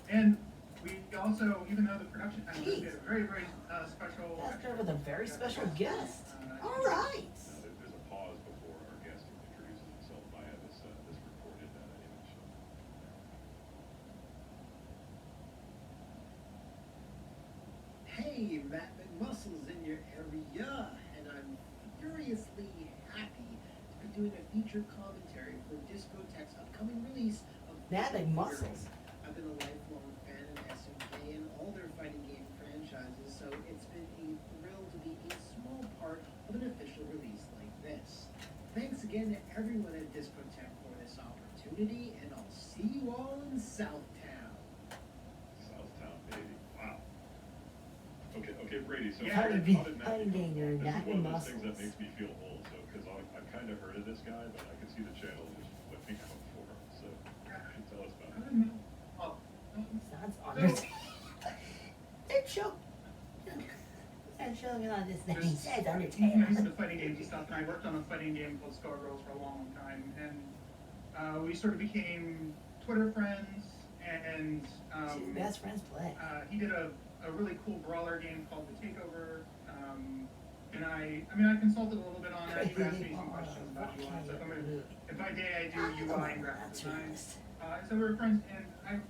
And we also, even though the production time was, we had a very, very special. That's good with a very special guest. All right. There's a pause before our guest introduces himself via this recorded image. Hey, Matt McMuscle's in your area, and I'm furiously happy to be doing a feature commentary for Discotek's upcoming release of Matt McMuscles. I've been a lifelong fan of SNK and all their fighting game franchises, so it's been a thrill to be a small part of an official release like this. Thanks again to everyone at Discotek for this opportunity, and I'll see you all in Southtown. Southtown, baby. Wow. Okay, Brady. So Yeah, how did Matt fighting game, you're This is Matt one of those things that McMuscles. makes me feel old. So because I've kind of heard of this guy, but I can see the channel just flipping out for him. So you should tell us I about it. don't know. Oh, Sounds Undertale. It's show. It's showing on this thing. It says He's Undertale. the fighting games and stuff, and I worked on a fighting game called Skullgirls for a long time, and we sort of became Twitter friends, and Two best friends play. he did a really cool brawler game called The Takeover, and I consulted a little bit on it. He asked me some questions about UI and stuff. And by day I do UI and graphic design. So we were friends, and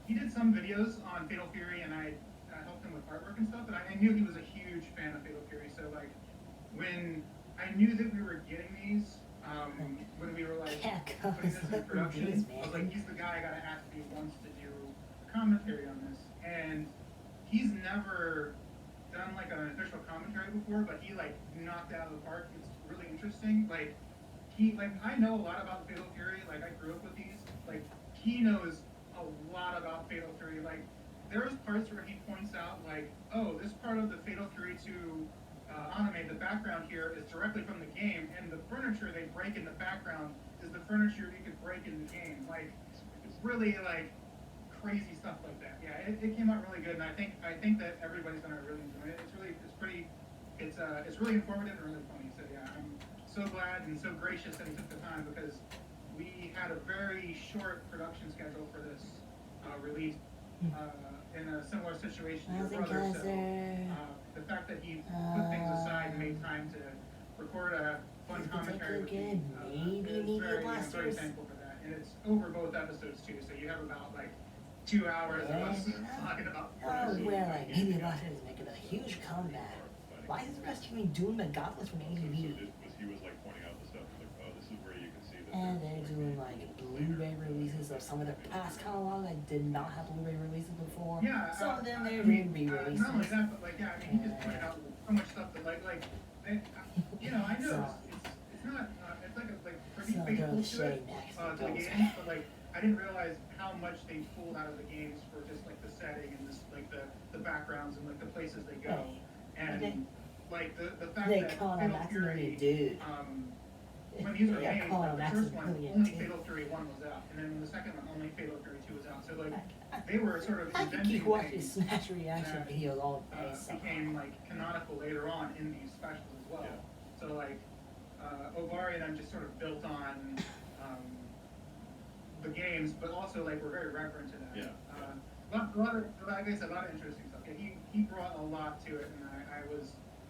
he did some videos on Fatal Fury, and I helped him with artwork and stuff. And I knew he was a huge fan of Fatal Fury, so like when I knew that we were getting these, when we were like putting this in production, I was like, he's the guy I gotta ask if he wants to do a commentary on this. And he's never done like an official commentary before, but he like knocked it out of the park. It's really interesting. Like I know a lot about Fatal Fury. Like I grew up with these. Like he knows a lot about Fatal Fury. Like there's parts where he points out like, oh, this part of the Fatal Fury 2 anime, the background here is directly from the game, and the furniture they break in the background is the furniture you could break in the game. Like really like crazy stuff like that. Yeah, it came out really good, and I think that everybody's gonna really enjoy it. It's really informative and really funny. So yeah, I'm so glad and so gracious that he took the time, because we had a very short production schedule for this release in a similar situation to your brother. So the fact that he put things aside and made time to record a fun commentary with me is very thankful for that. And it's over both episodes too, so you have about like 2 hours of us talking about. Oh, where like maybe about him is making a huge comeback. Why is he rescuing Doom the Goblins from So ADV? he was like pointing out the stuff like, oh, this is where you can see that. And they're doing like Blu-ray releases of some of their past catalog that did not have Blu-ray releases before. Yeah, Some of them they're I mean, re-releases. not only that, but like he just pointed out so much stuff that I know it's not it's like pretty So faithful the to shade it next to the goes. games, but like I didn't realize how much they pulled out of the games for just like the setting and this like the backgrounds and like the places they go, and Okay. like the fact They that call him Fatal Fury, dude. when these were Yeah, made, call like him the first one, Maximilian only too. Fatal Fury 1 was out, and then when the second one, only Fatal Fury 2 was out. So like they were sort of I can inventing keep watching things Smash reaction that, videos all day. became like canonical later on in these specials as well. Yeah. So like Ovari and I'm just sort of built on the games, but also like we're very reverent to that. Yeah. A lot of, like I said, a lot of interesting stuff. Yeah, he brought a lot to it, and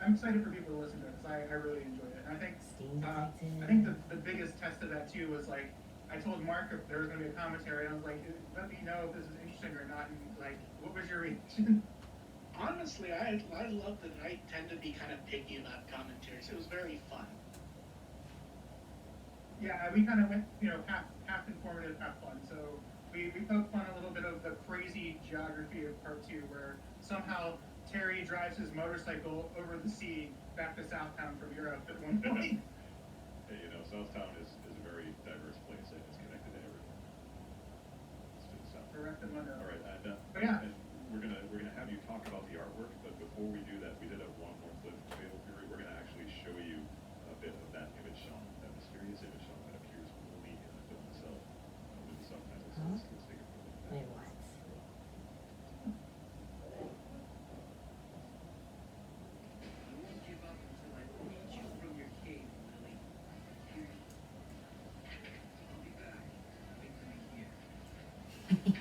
I'm excited for people to listen to it because I really enjoyed it. And I think Steam I think the biggest test of that too was like I told Mark if there was going to be a commentary, and I was like, let me know if this is interesting or not, and like what was your reaction? Honestly, I love that I tend to be kind of picky about commentaries. It was very fun. Yeah, we kind of went, half informative, half fun. So we poked fun a little bit of the crazy geography of part 2, where somehow Terry drives his motorcycle over the sea back to Southtown from Europe at one point. Hey, Southtown is a very diverse place, and it's connected to everyone. Let's do the South. Correct and Monroe. All right, But yeah. and we're gonna have you talk about the artwork, but before we do that, we did have one more clip from Fatal Fury. We're gonna actually show you a bit of that image song, that mysterious image song that appears only in the film itself with the subtitles. So let's take a quick look at that. Wait, what?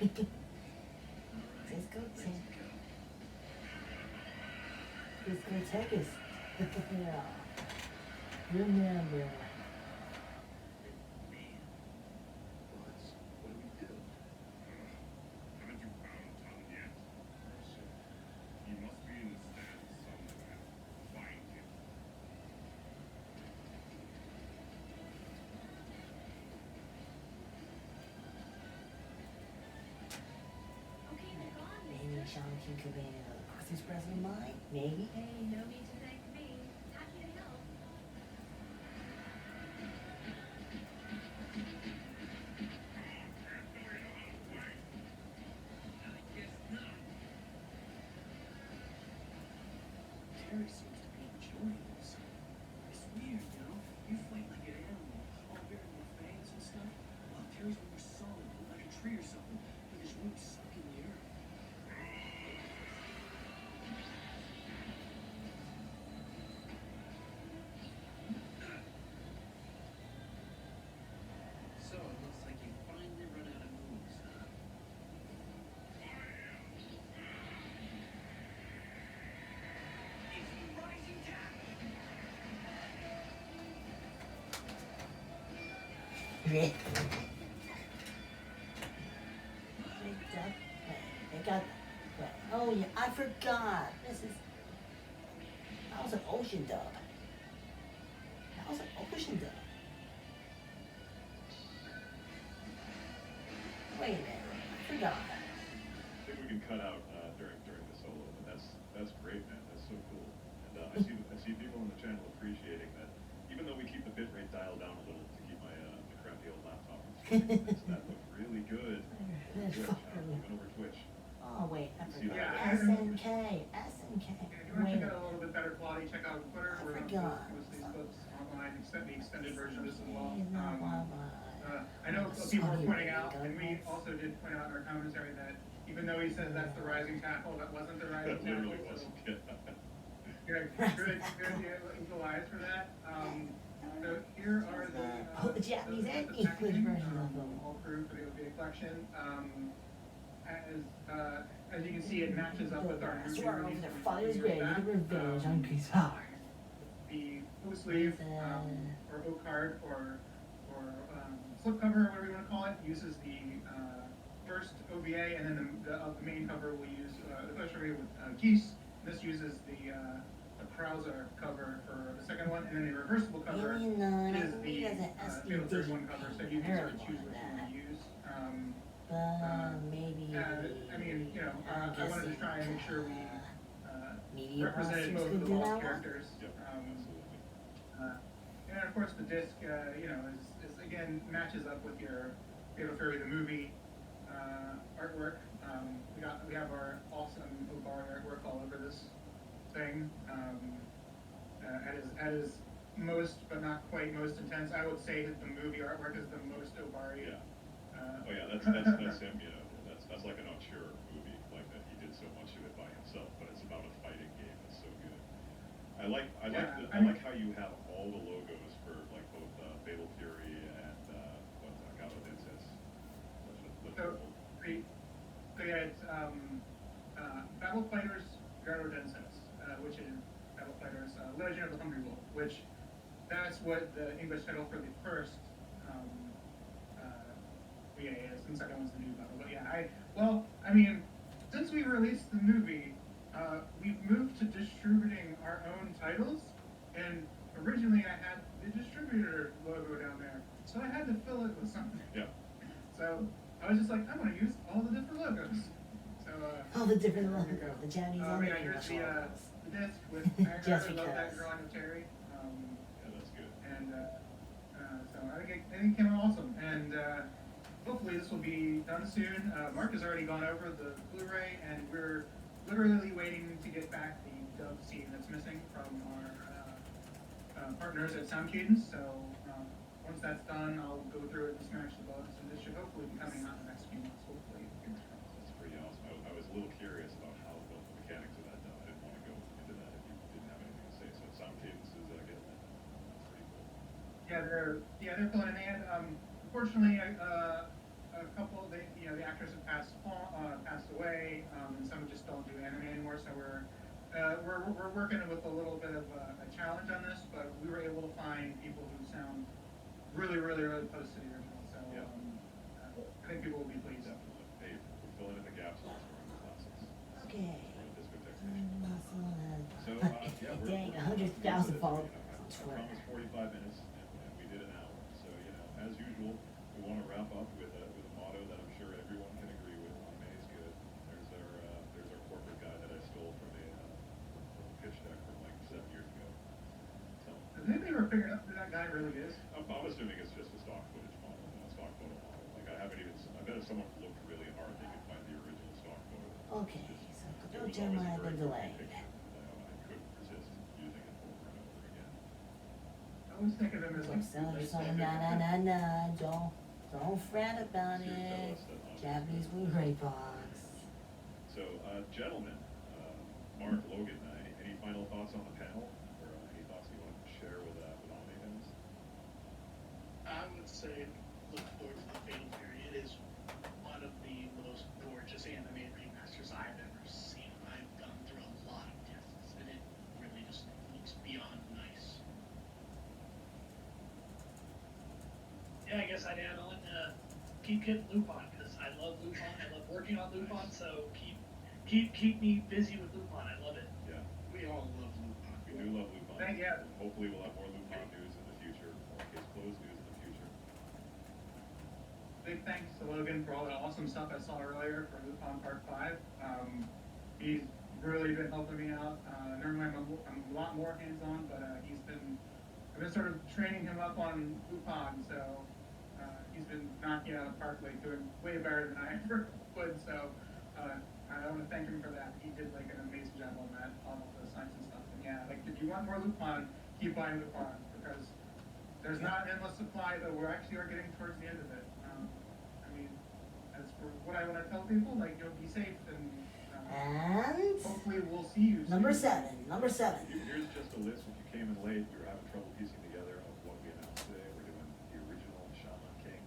Discotek. Discotek is. Yeah. Remember. Man, Buzz, what do we do? Haven't you found Tom yet? Shit. He must be in the stands somewhere. Find him. Okay, they're gone, Maybe mister. Shaman King could be in another Christmas present of mine. Maybe. Hey, no need to thank me. Happy to help. I guess not. Terry seems to be enjoying this. It's weird, you know? You fight like an animal, all bearing your fangs and stuff, while Terry's more solid, like a tree or something, with his roots sunk in the earth. So it looks like you finally run out of moves, huh? It's rising tap! They got. Oh yeah, I forgot. That was an ocean dub. That was an ocean dub. Wait a minute, I forgot. I think we can cut out during the solo, but that's great, man. That's so cool. And I see people on the channel appreciating that, even though we keep the bitrate dialed down a little to keep my crappy old laptop from streaming, that looked really good. That's Twitch, fucking- even over Twitch. Oh wait, I See forgot. that? SNK, SNK. Yeah, if you want to Wait check a out a little bit better quality, check out Twitter. I We're going to forgot. post these clips online, the extended version of this as well. minute. I know people were Sorry, pointing out, Ringo. and we also did point out in our commentary that even though he said that's the rising tackle, that wasn't the rising That tackle. literally wasn't. Yeah. Good equalize for that. So here are Oh, the Japanese and English packaging, version of them. all through for the OVA collection. As you can see, it matches up with our That's new where over release their from father's years grave, back. get revenge on Grease Power. The blue sleeve or O card or slipcover, whatever you want to call it, uses the first OVA, and then the main cover will use especially with Geese. This uses the Krauser cover for the second one, and then the reversible cover is the Fatal 31 cover, so you can sort of choose which one to use. Maybe. I mean, you know, I wanted to try and make sure we media represented monsters both could of do the that lost one. characters. Yep, absolutely. And of course, the disc, you know, is again matches up with your Fatal Fury the movie artwork. We have our awesome Obari artwork all over this thing. At his most, but not quite most intense, I would say that the movie artwork is the most Obari. Yeah. Oh yeah, that's him. You know, that's like an auteur movie, like that he did so much of it by himself, but it's about a fighting game. It's so good. I like how you have all the logos for like both Fatal Fury and Garo Densetsu. So yeah, it's Battle Fighters Garo Densetsu, which is Battle Fighters Legend of the Hungry Wolf, which that's what the English title for the first VA is, and the second one's the new battle. But yeah, I mean, since we released the movie, we've moved to distributing our own titles, and originally I had the distributor logo down there, so I had to fill it with something. Yeah. So I was just like, I want to use all the different logos. So All the different there ones, you go. the Japanese I and mean, the here's English the logos. disc with Just I love that because. drawing of Terry. Yeah, that's good. And so I think it came out awesome. And hopefully this will be done soon. Mark has already gone over the Blu-ray, and we're literally waiting to get back the dub scene that's missing from our partners at Sound Cadence. So once that's done, I'll go through it and smash the bugs, and this should hopefully be coming out in the next few months. Hopefully, fingers crossed. That's pretty awesome. I was a little curious about how the mechanics of that done. I didn't want to go into that if you didn't have anything to say. So Sound Cadence is getting that. That's pretty cool. Yeah, they're filling in. They had unfortunately a couple. the actors have passed away, and some just don't do anime anymore. So we're working with a little bit of a challenge on this, but we were able to find people who sound really close to the original. So I think people will be pleased. Definitely. Hey, we're filling in the gaps on the classics. Okay. We're on Discotek Station. So, yeah, we're Dang, we're 100,000 followers I on Twitter. promised 45 minutes, and we did an hour. So, as usual, we want to wrap up with a motto that I'm sure everyone can agree with. Anime is good. There's our corporate guy that I stole from a pitch deck from like 7 years ago. So, Has anybody ever figured out who that guy really is? I'm assuming it's just a stock footage model, a stock photo model. Like I haven't even. I bet if someone looked really hard, they could find the original stock photo. Okay, so It Kadoja was always might a have been very delayed. funny picture. I couldn't resist using it over and over again. I always think of him as like. Don't fret about So tell it. us that Japanese Blu-ray box. So, gentlemen, Mark, Logan, any final thoughts on the panel, or any thoughts you want to share with anime fans? I would say look forward to the Fatal Fury. It is one of the most gorgeous anime remasters I've ever seen. I've gone through a lot of tests, and it really just looks beyond nice. Yeah, I guess I'd add on, keep getting Lupin, because I love Lupin. I love working on Lupin, so keep me busy with Lupin. I love it. Yeah, We all love Lupin. we do love Lupin. Thank you. And hopefully we'll have more Lupin news in the future, more Case Closed news in the future. Big thanks to Logan for all the awesome stuff I saw earlier for Lupin Part 5. He's really been helping me out. Normally I'm a lot more hands-on, but I've been sort of training him up on Lupin, so he's been knocking it out of the park, like doing way better than I ever would. So I want to thank him for that. He did like an amazing job on that, all of the science and stuff. And yeah, like if you want more Lupin, keep buying Lupin, because there's not an endless supply, but we're actually getting towards the end of it. I mean, as for what I want to tell people, like, be safe, and And hopefully we'll see you soon. number seven. Here's just a list. If you came in late, you're having trouble piecing together of what we announced today. We're doing the original Shaman King,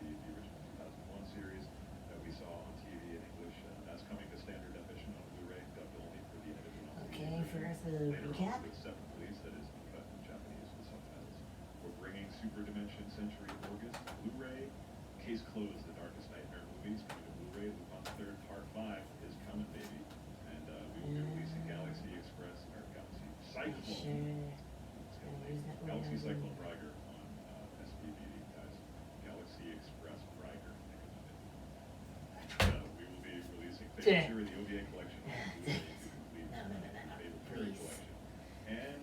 the original 2001 series that we saw on TV in English. That's coming to standard definition on Blu-ray, dubbed only for the edited on Okay, TV. first the Later recap. on, with separate release that is uncut in Japanese with subtitles. We're bringing Super Dimension Century August Blu-ray. Case Closed, The Darkest Nightmare movies coming to Blu-ray. Lupin's third part 5 is coming, baby. And we will be releasing Galaxy Express or Galaxy Cyclone. Galaxy Cyclone Riger on SPVD, guys. Galaxy Express Riger. We will be releasing Fatal Fury, the OVA collection. Fatal Fury collection. And,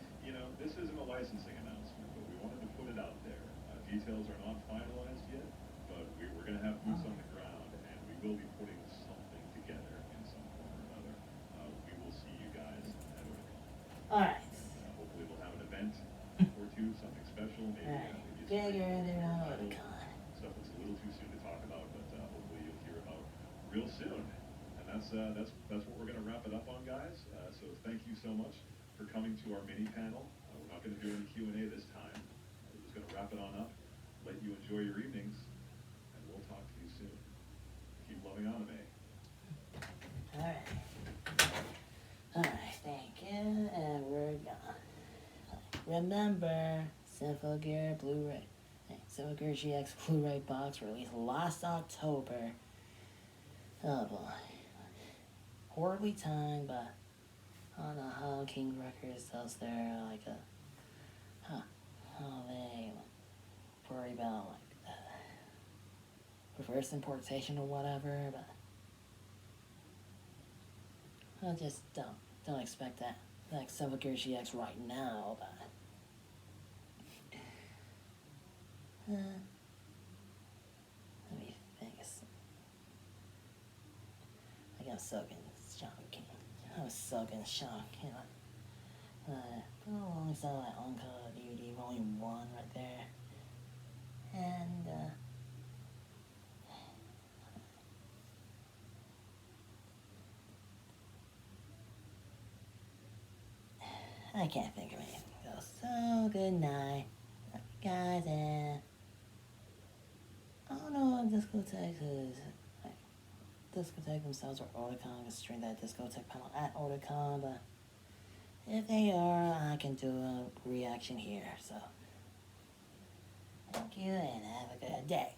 this isn't a licensing announcement, but we wanted to put it out there. Details are not finalized yet, but we're going to have boots on the ground, and we will be putting something together in some form or another. We will see you guys at Oregon. Alright. Hopefully we'll have an event or two, something special, maybe, Alright. maybe Bigger than title, Oregon. stuff that's a little too soon to talk about, but hopefully you'll hear about real soon. And that's what we're going to wrap it up on, guys. So thank you so much for coming to our mini panel. We're not going to do any Q&A this time. We're just going to wrap it on up, let you enjoy your evenings, and we'll talk to you soon. Keep loving anime. Alright, thank you, and we're gone. Remember, Sympho Gear Blu-ray. Sympho Gear GX Blu-ray box released last October. Oh boy. Horribly timed, but I don't know how King Records does their, how they worry about, reverse importation or whatever, but I just don't expect that. Like Sympho Gear GX right now, but let me think. I got soaking Shaman King. I was soaking Shaman King. Alongside like Uncut DVD Volume 1 right there. And I can't think of anything else. So good night, guys, and I don't know if Discotek is Discotek themselves or Otakon. I can stream that Discotek panel at Otakon, but if they are, I can do a reaction here. So, thank you and have a good day.